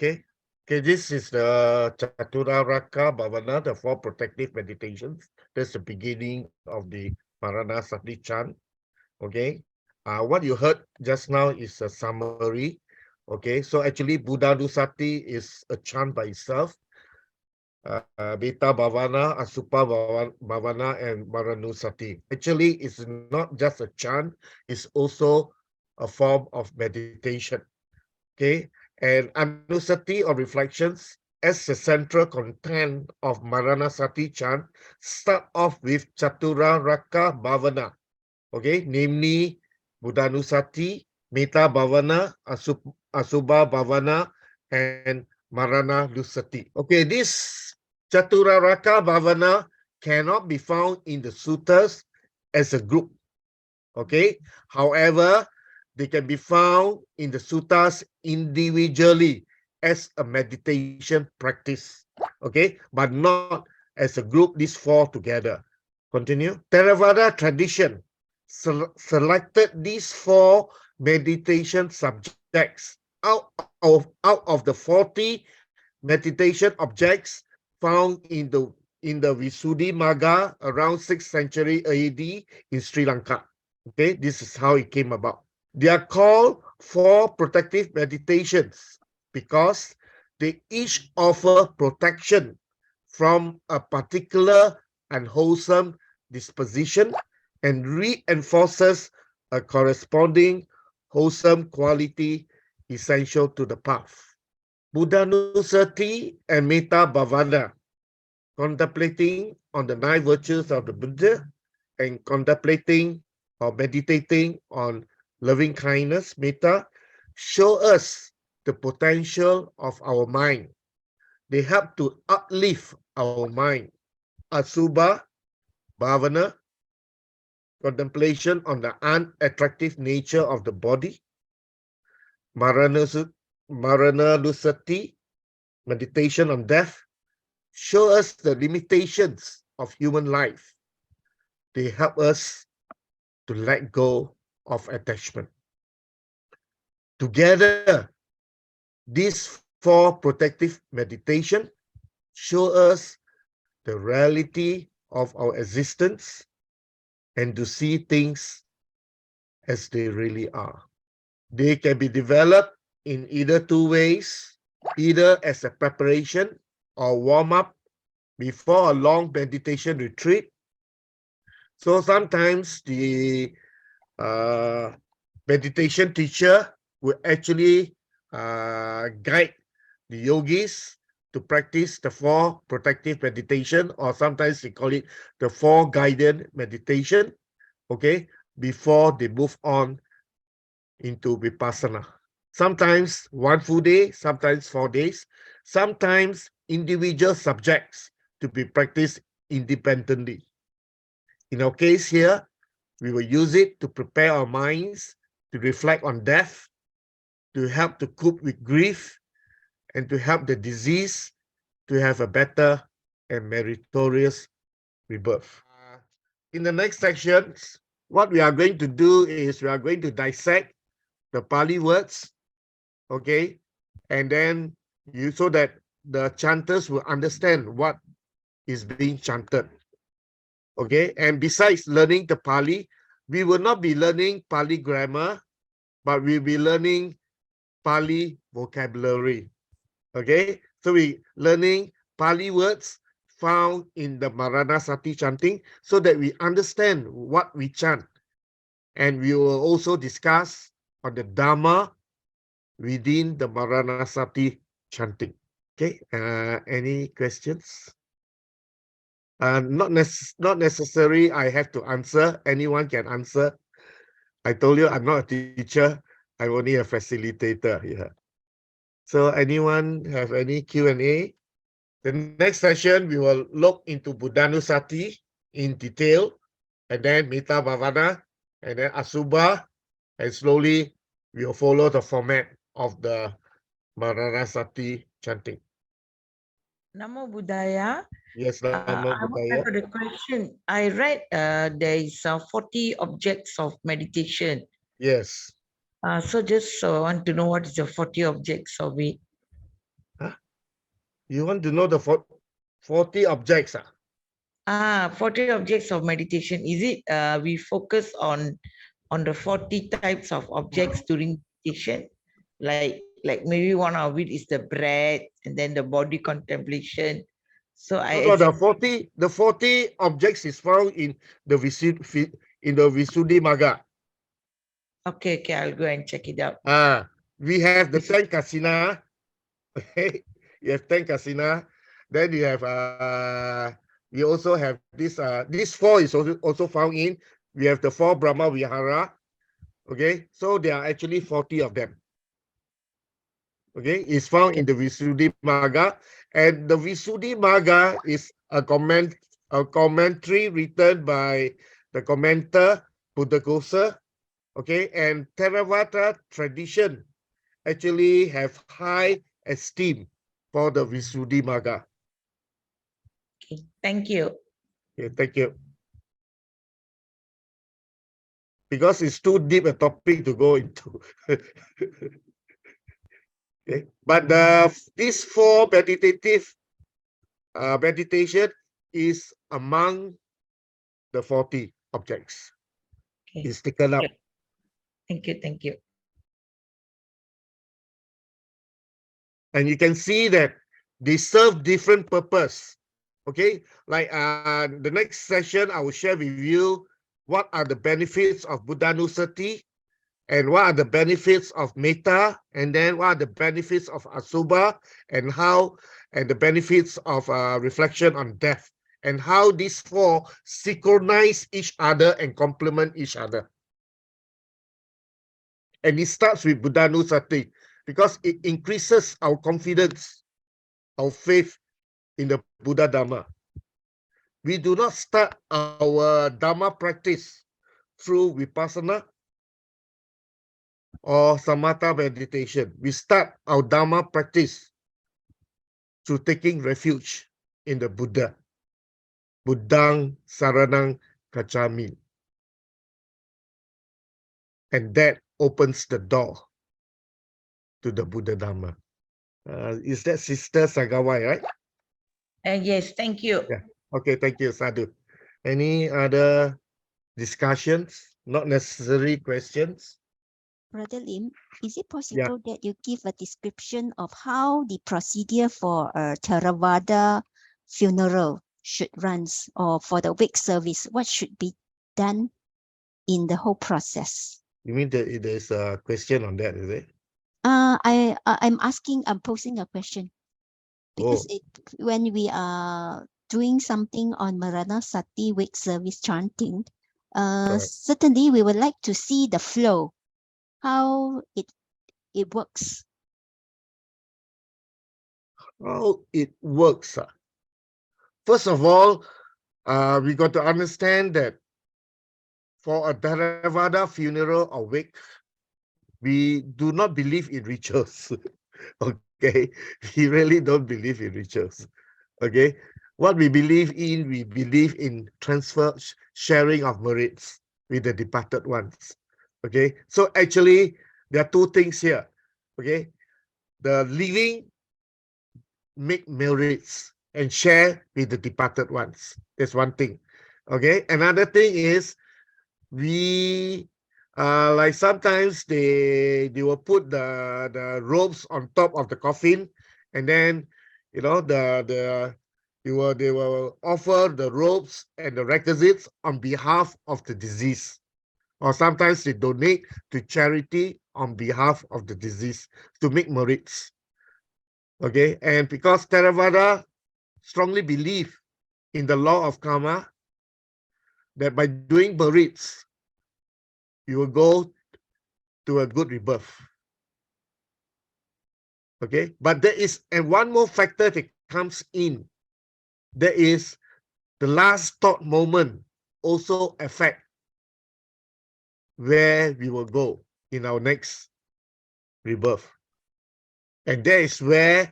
Okay. Okay, this is the Chaturaraka Bhavana, the 4 protective meditations. That's the beginning of the MARANASATI chant. Okay. What you heard just now is a summary. Okay, so actually Buddhanusati is a chant by itself. Metta Bhavana, Asubha Bhavana, and Maranusati. Actually, it's not just a chant, it's also a form of meditation. Okay, and Anusati or reflections as the central content of Maranasati chant start off with Chaturaraka Bhavana. Okay, namely Buddhanusati, Metta Bhavana, Asubha Bhavana, and Maranasati. Okay, this Chaturaraka Bhavana cannot be found in the suttas as a group. Okay, however, they can be found in the suttas individually as a meditation practice. Okay, but not as a group, these four together. Continue. Theravada tradition selected these four meditation subjects out of the 40 meditation objects found in the Visuddhimagga around 6th century AD in Sri Lanka. Okay, this is how it came about. They are called four protective meditations because they each offer protection from a particular unwholesome disposition and reinforces a corresponding wholesome quality essential to the path. Buddhanusati and Metta Bhavana, contemplating on the 9 virtues of the Buddha and contemplating or meditating on loving kindness, metta, show us the potential of our mind. They help to uplift our mind. Asubha Bhavana, contemplation on the unattractive nature of the body. Marananusati, meditation on death, show us the limitations of human life. They help us to let go of attachment. Together, these four protective meditation show us the reality of our existence and to see things as they really are. They can be developed in either 2 ways, either as a preparation or warm-up before a long meditation retreat. So sometimes the meditation teacher will actually guide the yogis to practice the 4 protective meditation, or sometimes they call it the 4 guided meditation, okay, before they move on into vipassana. Sometimes 1 full day, sometimes 4 days, sometimes individual subjects to be practiced independently. In our case here, we will use it to prepare our minds to reflect on death, to help to cope with grief, and to help the disease to have a better and meritorious rebirth. In the next section, what we are going to do is we are going to dissect the Pali words, okay, and then so that the chanters will understand what is being chanted. Okay, and besides learning the Pali, we will not be learning Pali grammar, but we'll be learning Pali vocabulary. Okay, so we learning Pali words found in the MARANASATI chanting so that we understand what we chant. And we will also discuss on the Dhamma within the MARANASATI chanting. Okay, any questions? Not necessary I have to answer. Anyone can answer. I told you I'm not a teacher. I'm only a facilitator here. So anyone have any Q&A? The next session, we will look into Buddhanusati in detail, and then Metta Bhavana, and then Asubha, and slowly we will follow the format of the Maranasati chanting. Namo Buddhaya. Yes, Namo I Buddhaya. have a question. I read there is 40 objects of meditation. Yes. So just want to know what is the 40 objects of it. Huh? You want to know the 40 objects? 40 objects of meditation. Is it we focus on the 40 types of objects during meditation? Like maybe one of it is the breath, and then the body contemplation. So the 40 objects is found in the Visuddhimagga. Okay, I'll go and check it out. We have the 10 kasina. Okay, you have 10 kasina. Then you have we also have this 4 is also found in. We have the 4 Brahma Vihara. Okay, so there are actually 40 of them. Okay, it's found in the Visuddhimagga, and the Visuddhimagga is a commentary written by the commentator Buddhaghosa. Okay, and Theravada tradition actually have high esteem for the Visuddhimagga. Okay, thank you. Okay, thank you. Because it's too deep a topic to go into. Okay, but these four meditative meditation is among the 40 objects. Okay. It's taken up. Thank you, thank you. And you can see that they serve different purpose. Okay, like the next session, I will share with you what are the benefits of Buddhanusati, and what are the benefits of Metta, and then what are the benefits of Asubha, and the benefits of reflection on death, and how these four synchronize each other and complement each other. And it starts with Buddhanusati because it increases our confidence, our faith in the Buddha Dhamma. We do not start our Dhamma practice through Vipassana or Samatha meditation. We start our Dhamma practice through taking refuge in the Buddha. Buddhang Saranang Gacchami. And that opens the door to the Buddha Dhamma. Is that Sister Sagawai, right? Yes, thank you. Yeah. Okay, thank you, Sadhu. Any other discussions? Not necessary questions? Brother Lim, is it possible that you give a description of how the procedure for a Theravada funeral should run, or for the wake service? What should be done in the whole process? You mean that there's a question on that, is it? I'm posing a question because when we are doing something on MARANASATI wake service chanting, certainly we would like to see the flow, how it works. How it works. First of all, we got to understand that for a Theravada funeral or wake, we do not believe in rituals. Okay, we really don't believe in rituals. Okay, what we believe in transfer, sharing of merits with the departed ones. Okay, so actually there are two things here. Okay, the living make merits and share with the departed ones. That's one thing. Okay, another thing is we like sometimes they will put the robes on top of the coffin, and then you know they will offer the robes and the requisites on behalf of the deceased, or sometimes they donate to charity on behalf of the deceased to make merits. Okay, and because Theravada strongly believe in the law of karma, that by doing merits, you will go to a good rebirth. Okay, but there is one more factor that comes in. There is the last thought moment also affect where we will go in our next rebirth. And that is where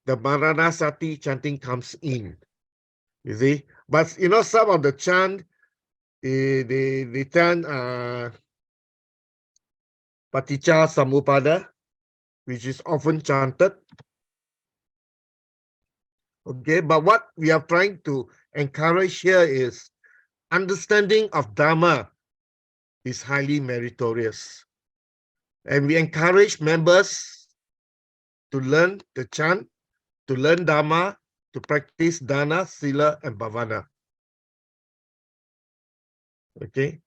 the MARANASATI chanting comes in. You see, but you know, some of the chant, they chant Paticca Samuppada, which is often chanted. Okay, but what we are trying to encourage here is understanding of Dhamma is highly meritorious. And we encourage members to learn the chant, to learn Dhamma, to practice Dana, Sila, and Bhavana. Okay,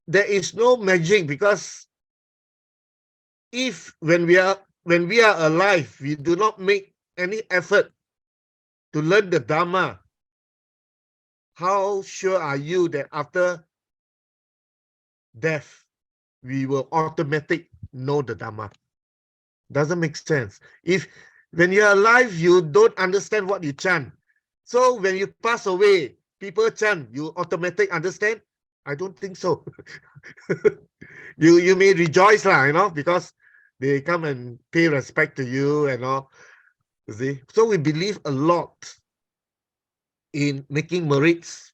there is no magic, because if when we are alive, we do not make any effort to learn the Dhamma, how sure are you that after death we will automatically know the Dhamma? Doesn't make sense. If when you're alive, you don't understand what you chant. So when you pass away, people chant, you automatically understand? I don't think so. You may rejoice, you know, because they come and pay respect to you and all. You see? So we believe a lot in making merits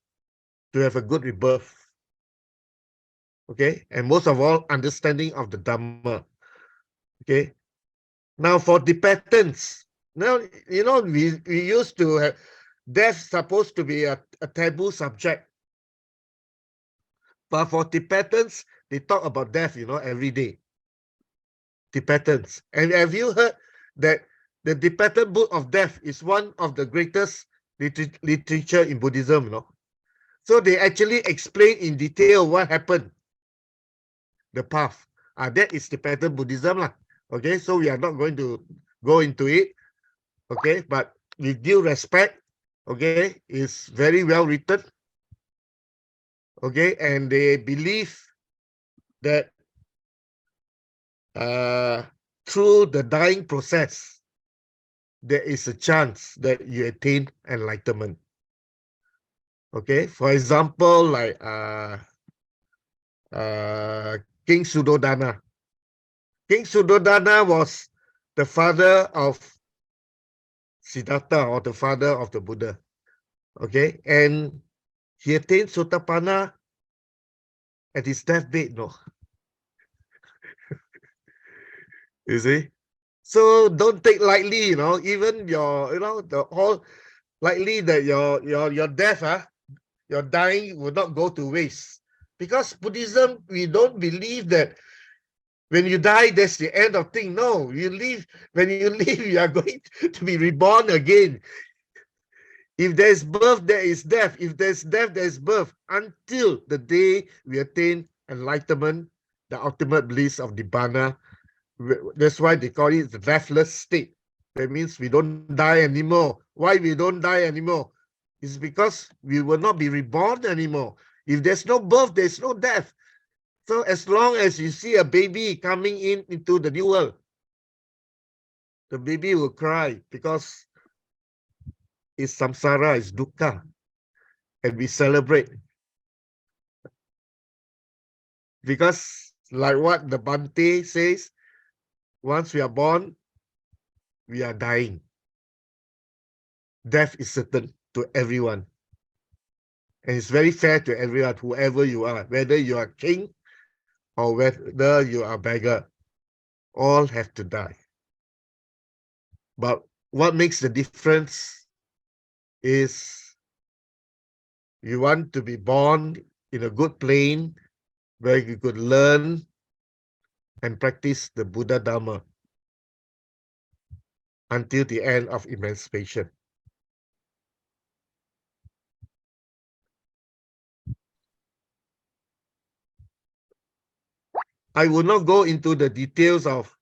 to have a good rebirth. Okay, and most of all, understanding of the Dhamma. Okay, now for Tibetans, now you know we used to have death supposed to be a taboo subject, but for Tibetans they talk about death, you know, every day. Tibetans, and have you heard that the Tibetan Book of Death is one of the greatest literature in Buddhism? You know, so they actually explain in detail what happened. The path. That is Tibetan Buddhism lah. Okay, so we are not going to go into it. Okay, but with due respect, okay, it's very well written. Okay, and they believe that through the dying process, there is a chance that you attain enlightenment. Okay, for example, like King Suddhodana. King Suddhodana was the father of Siddhartha, or the father of the Buddha. Okay, and he attained Sotapanna at his deathbed, no? You see? So don't take lightly, you know, even your, you know, the whole likely that your death, your dying will not go to waste. Because Buddhism, we don't believe that when you die, that's the end of thing. No, you live, when you live, you are going to be reborn again. If there is birth, there is death. If there is death, there is birth. Until the day we attain enlightenment, the ultimate bliss of Nibbana. That's why they call it the deathless state. That means we don't die anymore. Why we don't die anymore? It's because we will not be reborn anymore. If there's no birth, there's no death. So as long as you see a baby coming into the new world, the baby will cry because it's samsara, it's dukkha, and we celebrate. Because like what the Bhante says, once we are born, we are dying. Death is certain to everyone. And it's very fair to everyone, whoever you are, whether you are king or whether you are beggar, all have to die. But what makes the difference is you want to be born in a good plane where you could learn and practice the Buddha Dhamma until the end of emancipation. I will not go into the details of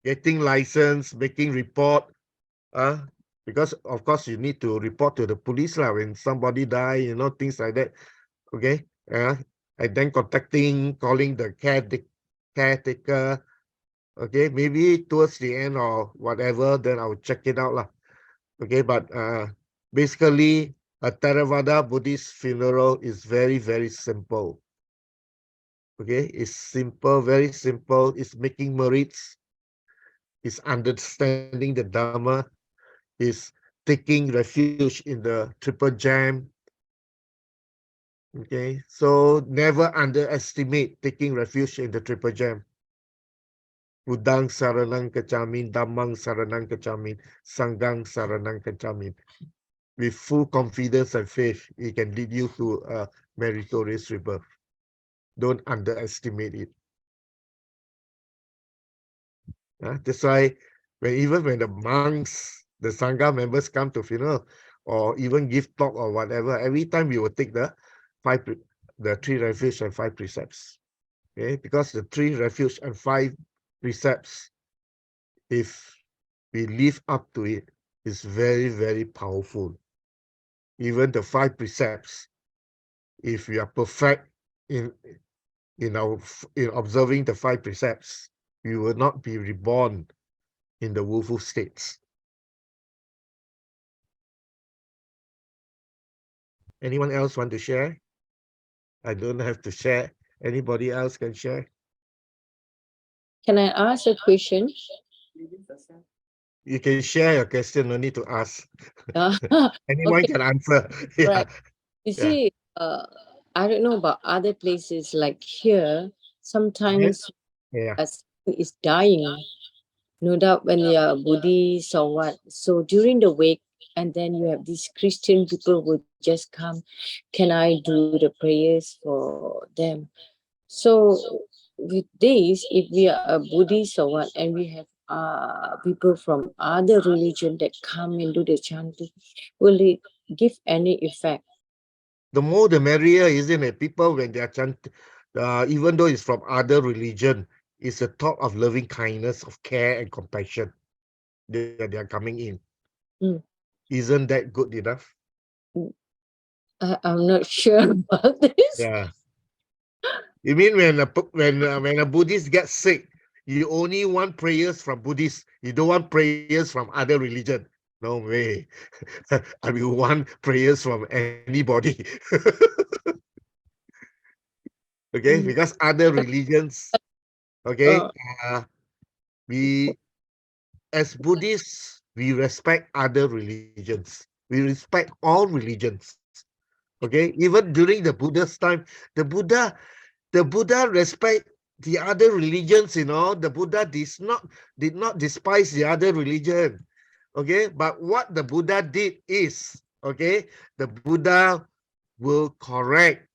getting license, making report, because of course you need to report to the police when somebody die, you know, things like that. Okay, and then calling the caretaker. Okay, maybe towards the end or whatever, then I will check it out lah. Okay, but basically a Theravada Buddhist funeral is very, very simple. Okay, it's simple, very simple. It's making merits. It's understanding the Dhamma. Is taking refuge in the triple gem. Okay, so never underestimate taking refuge in the triple gem. Buddhang saranang kacamin, Dhammang saranang kacamin, Sanghang saranang kacamin. With full confidence and faith, it can lead you to a meritorious rebirth. Don't underestimate it. That's why even when the monks, the Sangha members come to funeral or even give talk or whatever, every time we will take the 3 refuge and 5 precepts. Okay, because the 3 refuge and 5 precepts, if we live up to it, is very, very powerful. Even the 5 precepts, if we are perfect in observing the 5 precepts, we will not be reborn in the woeful states. Anyone else want to share? I don't have to share. Anybody else can share? Can I ask a question? You can share your question, no need to ask. Uh, Anyone okay, can answer. Yeah. right. You Yeah. see, I don't know about other places like here, sometimes Yeah. is dying, no doubt when you are Buddhist or what. So during the wake, and then you have these Christian people who just come, can I do the prayers for them? So with this, if we are a Buddhist or what, and we have people from other religion that come and do the chanting, will it give any effect? The more the merrier, isn't it? People, when they are chanting, even though it's from other religion, it's a thought of loving kindness, of care and compassion. They are coming in. Mm. Isn't that good enough? I'm not sure about this. Yeah. You mean when a Buddhist gets sick, you only want prayers from Buddhists. You don't want prayers from other religion. No way. I will want prayers from anybody. Okay, because other religions, okay, we as Buddhists, we respect other religions. We respect all religions. Okay, even during the Buddha's time, the Buddha respect the other religions, you know. The Buddha did not despise the other religion. Okay, but what the Buddha did is, okay, the Buddha will correct,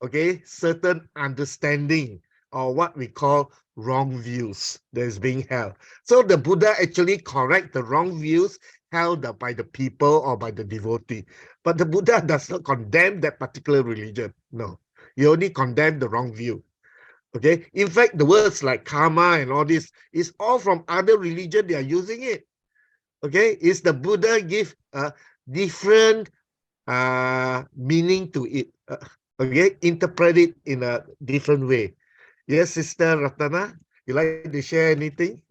okay, certain understanding or what we call wrong views that is being held. So the Buddha actually correct the wrong views held by the people or by the devotee. But the Buddha does not condemn that particular religion. No, he only condemned the wrong view. Okay. In fact, the words like karma and all this is all from other religion. They are using it. Okay. Is the Buddha give a different meaning to it? Okay, interpret it in a different way. Yes, Sister Ratana, you like to share anything?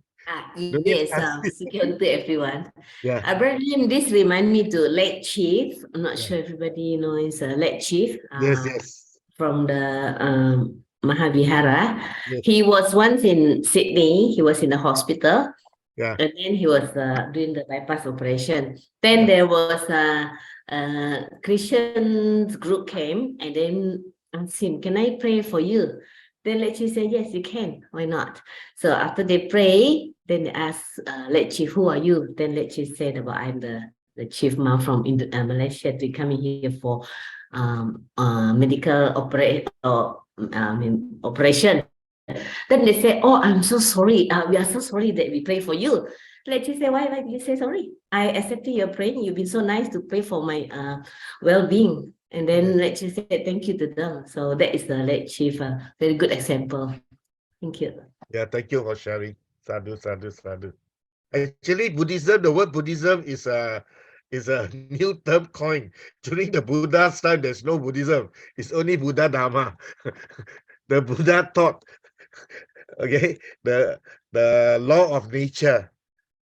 Yes, second to everyone. Yeah. Brother Lim, this remind me to late chief. I'm not sure everybody knows late chief. Yes. From the Mahavihara. Yes. He was once in Sydney. He was in the hospital. Yeah. And then he was doing the bypass operation. Then there was a Christian group came and then asked him, can I pray for you? Then Lek Chief said, yes, you can. Why not? So after they pray, then they asked Lek Chief, who are you? Then Lek Chief said, about I'm the chief man from Malaysia to coming here for medical operation. Then they say, oh, I'm so sorry. We are so sorry that we pray for you. Let's say, why did you say sorry? I accepted your praying. You've been so nice to pray for my well-being. And then let's just say thank you to them. So that is the late chief, very good example. Thank you. Yeah, thank you for sharing. Sadhu, sadhu, sadhu. Actually, Buddhism, the word Buddhism is a new term coined. During the Buddha's time, there's no Buddhism. It's only Buddha Dhamma. The Buddha taught, okay, the law of nature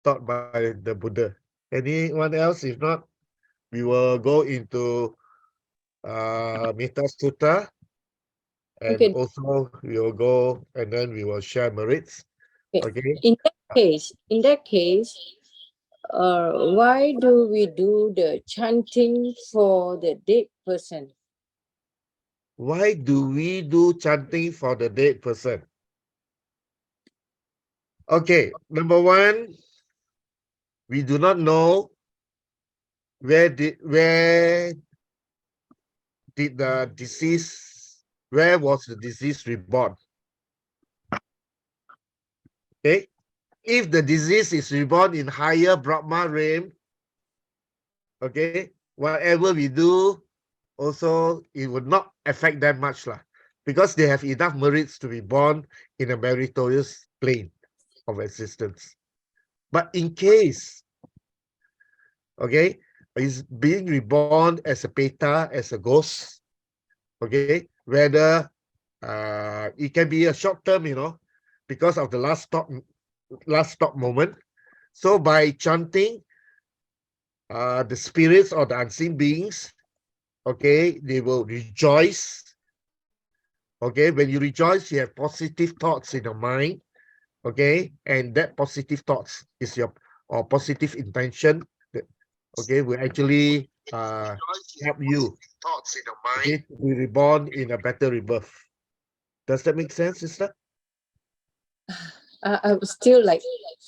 taught by the Buddha. Anyone else? If not, we will go into Metta Sutta, and also we will go and then we will share merits. Okay. In that case, why do we do the chanting for the dead person? Why do we do chanting for the dead person? Okay, number one, we do not know where did the disease, where was the disease reborn? Okay, if the disease is reborn in higher Brahma realm, okay, whatever we do, also it would not affect them much lah, because they have enough merits to be born in a meritorious plane of existence. But in case, okay, is being reborn as a peta, as a ghost, okay, whether it can be a short term, you know, because of the last stop moment. So by chanting, the spirits or the unseen beings, okay, they will rejoice. Okay, when you rejoice, you have positive thoughts in your mind. Okay, and that positive thoughts is your or positive intention, okay, will actually help you, okay, to be reborn in a better rebirth. Does that make sense, sister? I'm still like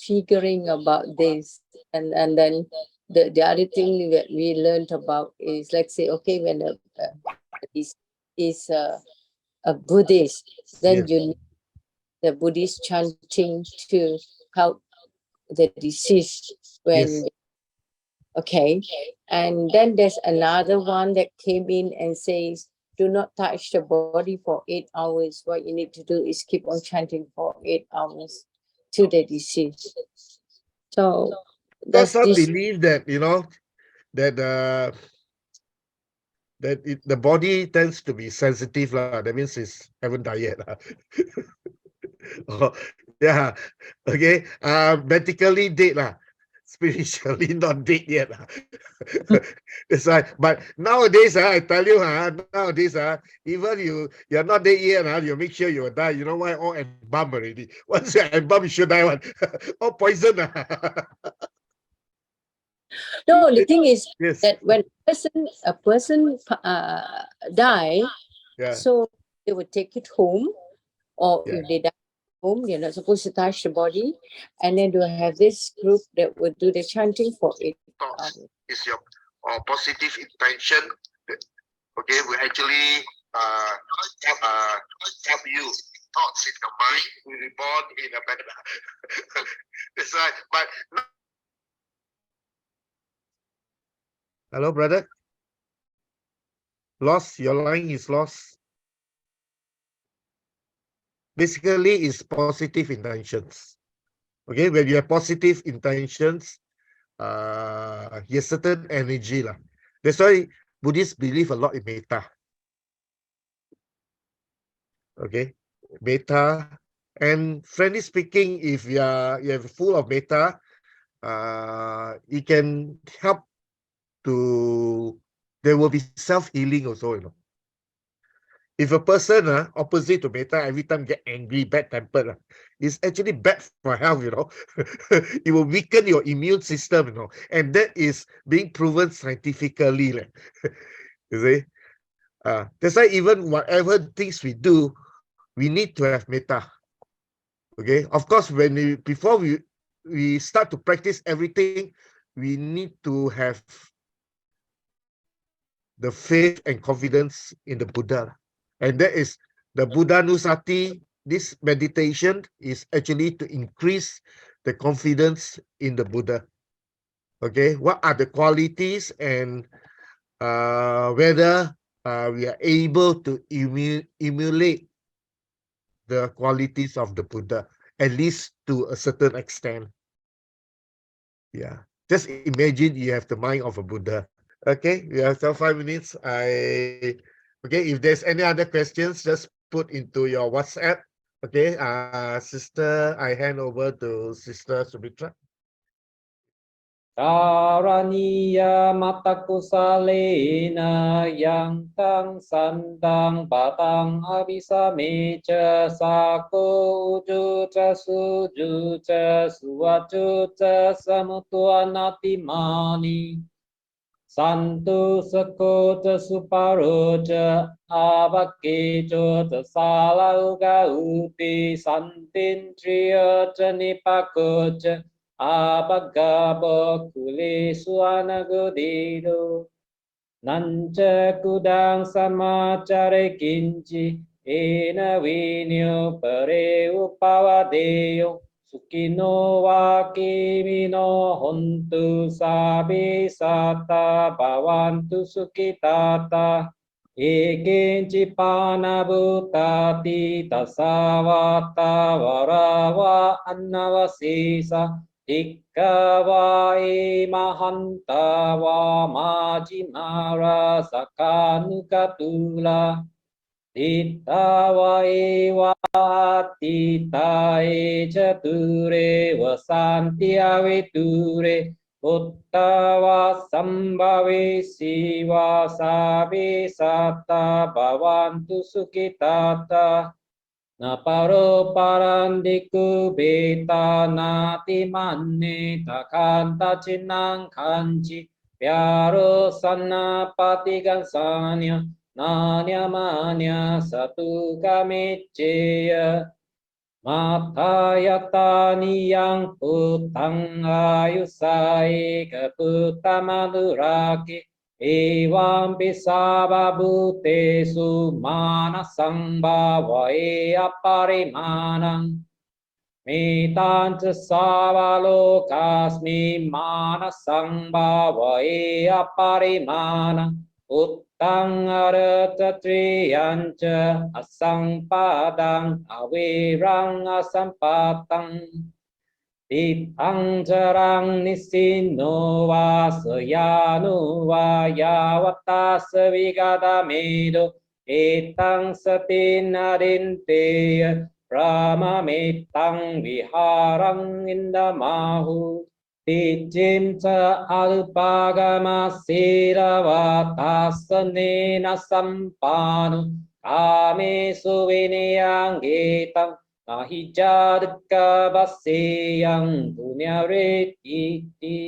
figuring about this, and then the other thing that we learned about is, like, say, okay, when is a Buddhist, then Yes. you need the Buddhist chanting to help the deceased when Yes. okay, and then there's another one that came in and says, do not touch the body for 8 hours. What you need to do is keep on chanting for 8 hours to the deceased. So Because that's some this. believe that, you know, that the body tends to be sensitive lah. That means it's haven't died yet lah. Oh, yeah, okay. Medically dead lah. Spiritually not dead yet lah. That's why. But nowadays, I tell you, nowadays, even you're not dead yet, you make sure you will die. You know why? All embalmed already. Once you're embalmed, you should die one. All poison. No, the thing is Yes. that when a person die, Yeah. so they would take it home, or Yeah. if they die home, you're not supposed to touch the body, and then they'll have this group that would do the chanting for 8 hours. Is your positive intention, okay, will actually help you. Thoughts in the mind will be born in a better. That's right. But hello, brother. Lost. Your line is lost. Basically, it's positive intentions. Okay, when you have positive intentions, you have certain energy lah. That's why Buddhists believe a lot in Metta. Okay, Metta, and frankly speaking, if you're full of Metta, it can help to. There will be self-healing also, you know. If a person opposite to Metta every time get angry, bad-tempered, it's actually bad for health, you know. It will weaken your immune system, you know, and that is being proven scientifically. You see? That's why even whatever things we do, we need to have Metta. Okay, of course, before we start to practice everything, we need to have the faith and confidence in the Buddha. And that is the Buddhanusati. This meditation is actually to increase the confidence in the Buddha. Okay, what are the qualities, and whether we are able to emulate the qualities of the Buddha, at least to a certain extent. Yeah, just imagine you have the mind of a Buddha. Okay, we have still 5 minutes. Okay, if there's any other questions, just put into your WhatsApp. Okay, sister, I hand over to Sister Sumitra. Karaniya matakusalena yang tang sandang batang abisame cha sako uju cha suju cha suwacu cha samutuanati mani santu seko cha suparo cha abake cha salauga uti santin tria cha nipako cha Abagabo kuli suana gudido Nanca kudang samacare kinci Ena vinyo pare upawadeyo Sukino wakimino hontu sabi sata Bawantu sukitata Ekenci panabutati tasawata warawa annavasisa Ikkavai mahantawa majimara sakanukatula Ittavai vatitae chature vasanti aviture Uttava sambhave siva savi satta bhavantu sukitata Naparo parandiku beta nati manne takanta chinang kanji pyaro sanna patigansanya nanya manya satu kamiceya Matayatani yang putang ayusai keputamaduraki Evam pisababutesu manasang bhavai aparimanang Mitanca savalokasmi manasang bhavai aparimanang Uttang aratatriyanca asangpadang avirang asampatang Titang jarang nisino vasayanu vayavata savigadamedo Etang satinadinte Brahmamitang viharang indamahu Tijim ca alpagama siravatasanena sampanu Kame suviniyang gitang Mahijadka baseyang punyaretiti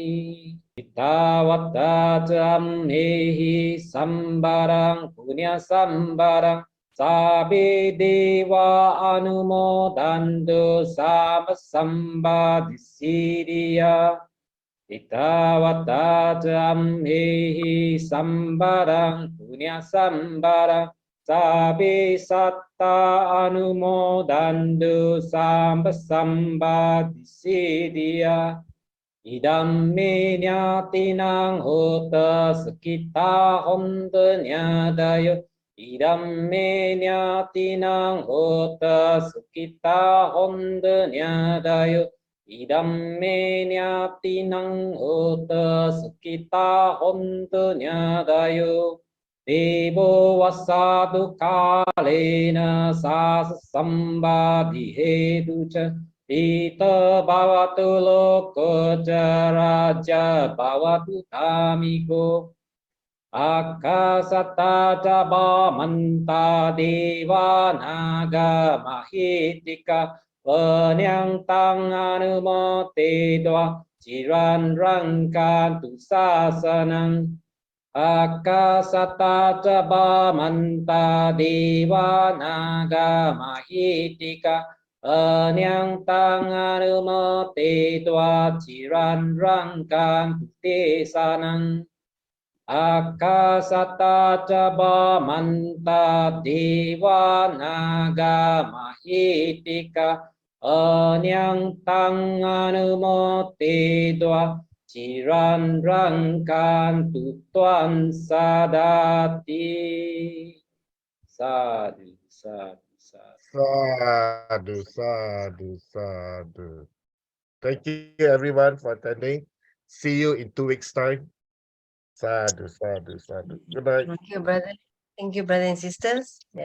Itawatatam nehi sambarang punya sambarang Sabi dewa anumodandu sama sambadisidiya Itawatatam nehi sambarang punya sambarang Sabi satta anumodandu samba sambadisidiya Idam me nyatinang hota sekita honta nyadayo Idam me nyatinang hota sekita honta nyadayo Idam me nyatinang hota sekita honta nyadayo Devo vasadu kalena sasa sambadhi heducha Ita bhavatu lokoja raja bhavatu tamiko Akasata jaba manta deva naga mahitika Penyang tang anumote dua Jiran rangkan tu sasanang Akasata jaba manta deva naga mahitika Penyang tangan umote tua jiran rangkan putih sanang Akasata jaba manta dewa naga mahitika Penyang tangan umote tua jiran rangkan tuan sadati Sadhu, sadhu, sadhu. Sadhu, sadhu, sadhu. Thank you everyone for attending. See you in 2 weeks' time. Sadhu, sadhu, sadhu. Good night. Thank you, brother. Thank you, brothers and sisters. Yeah.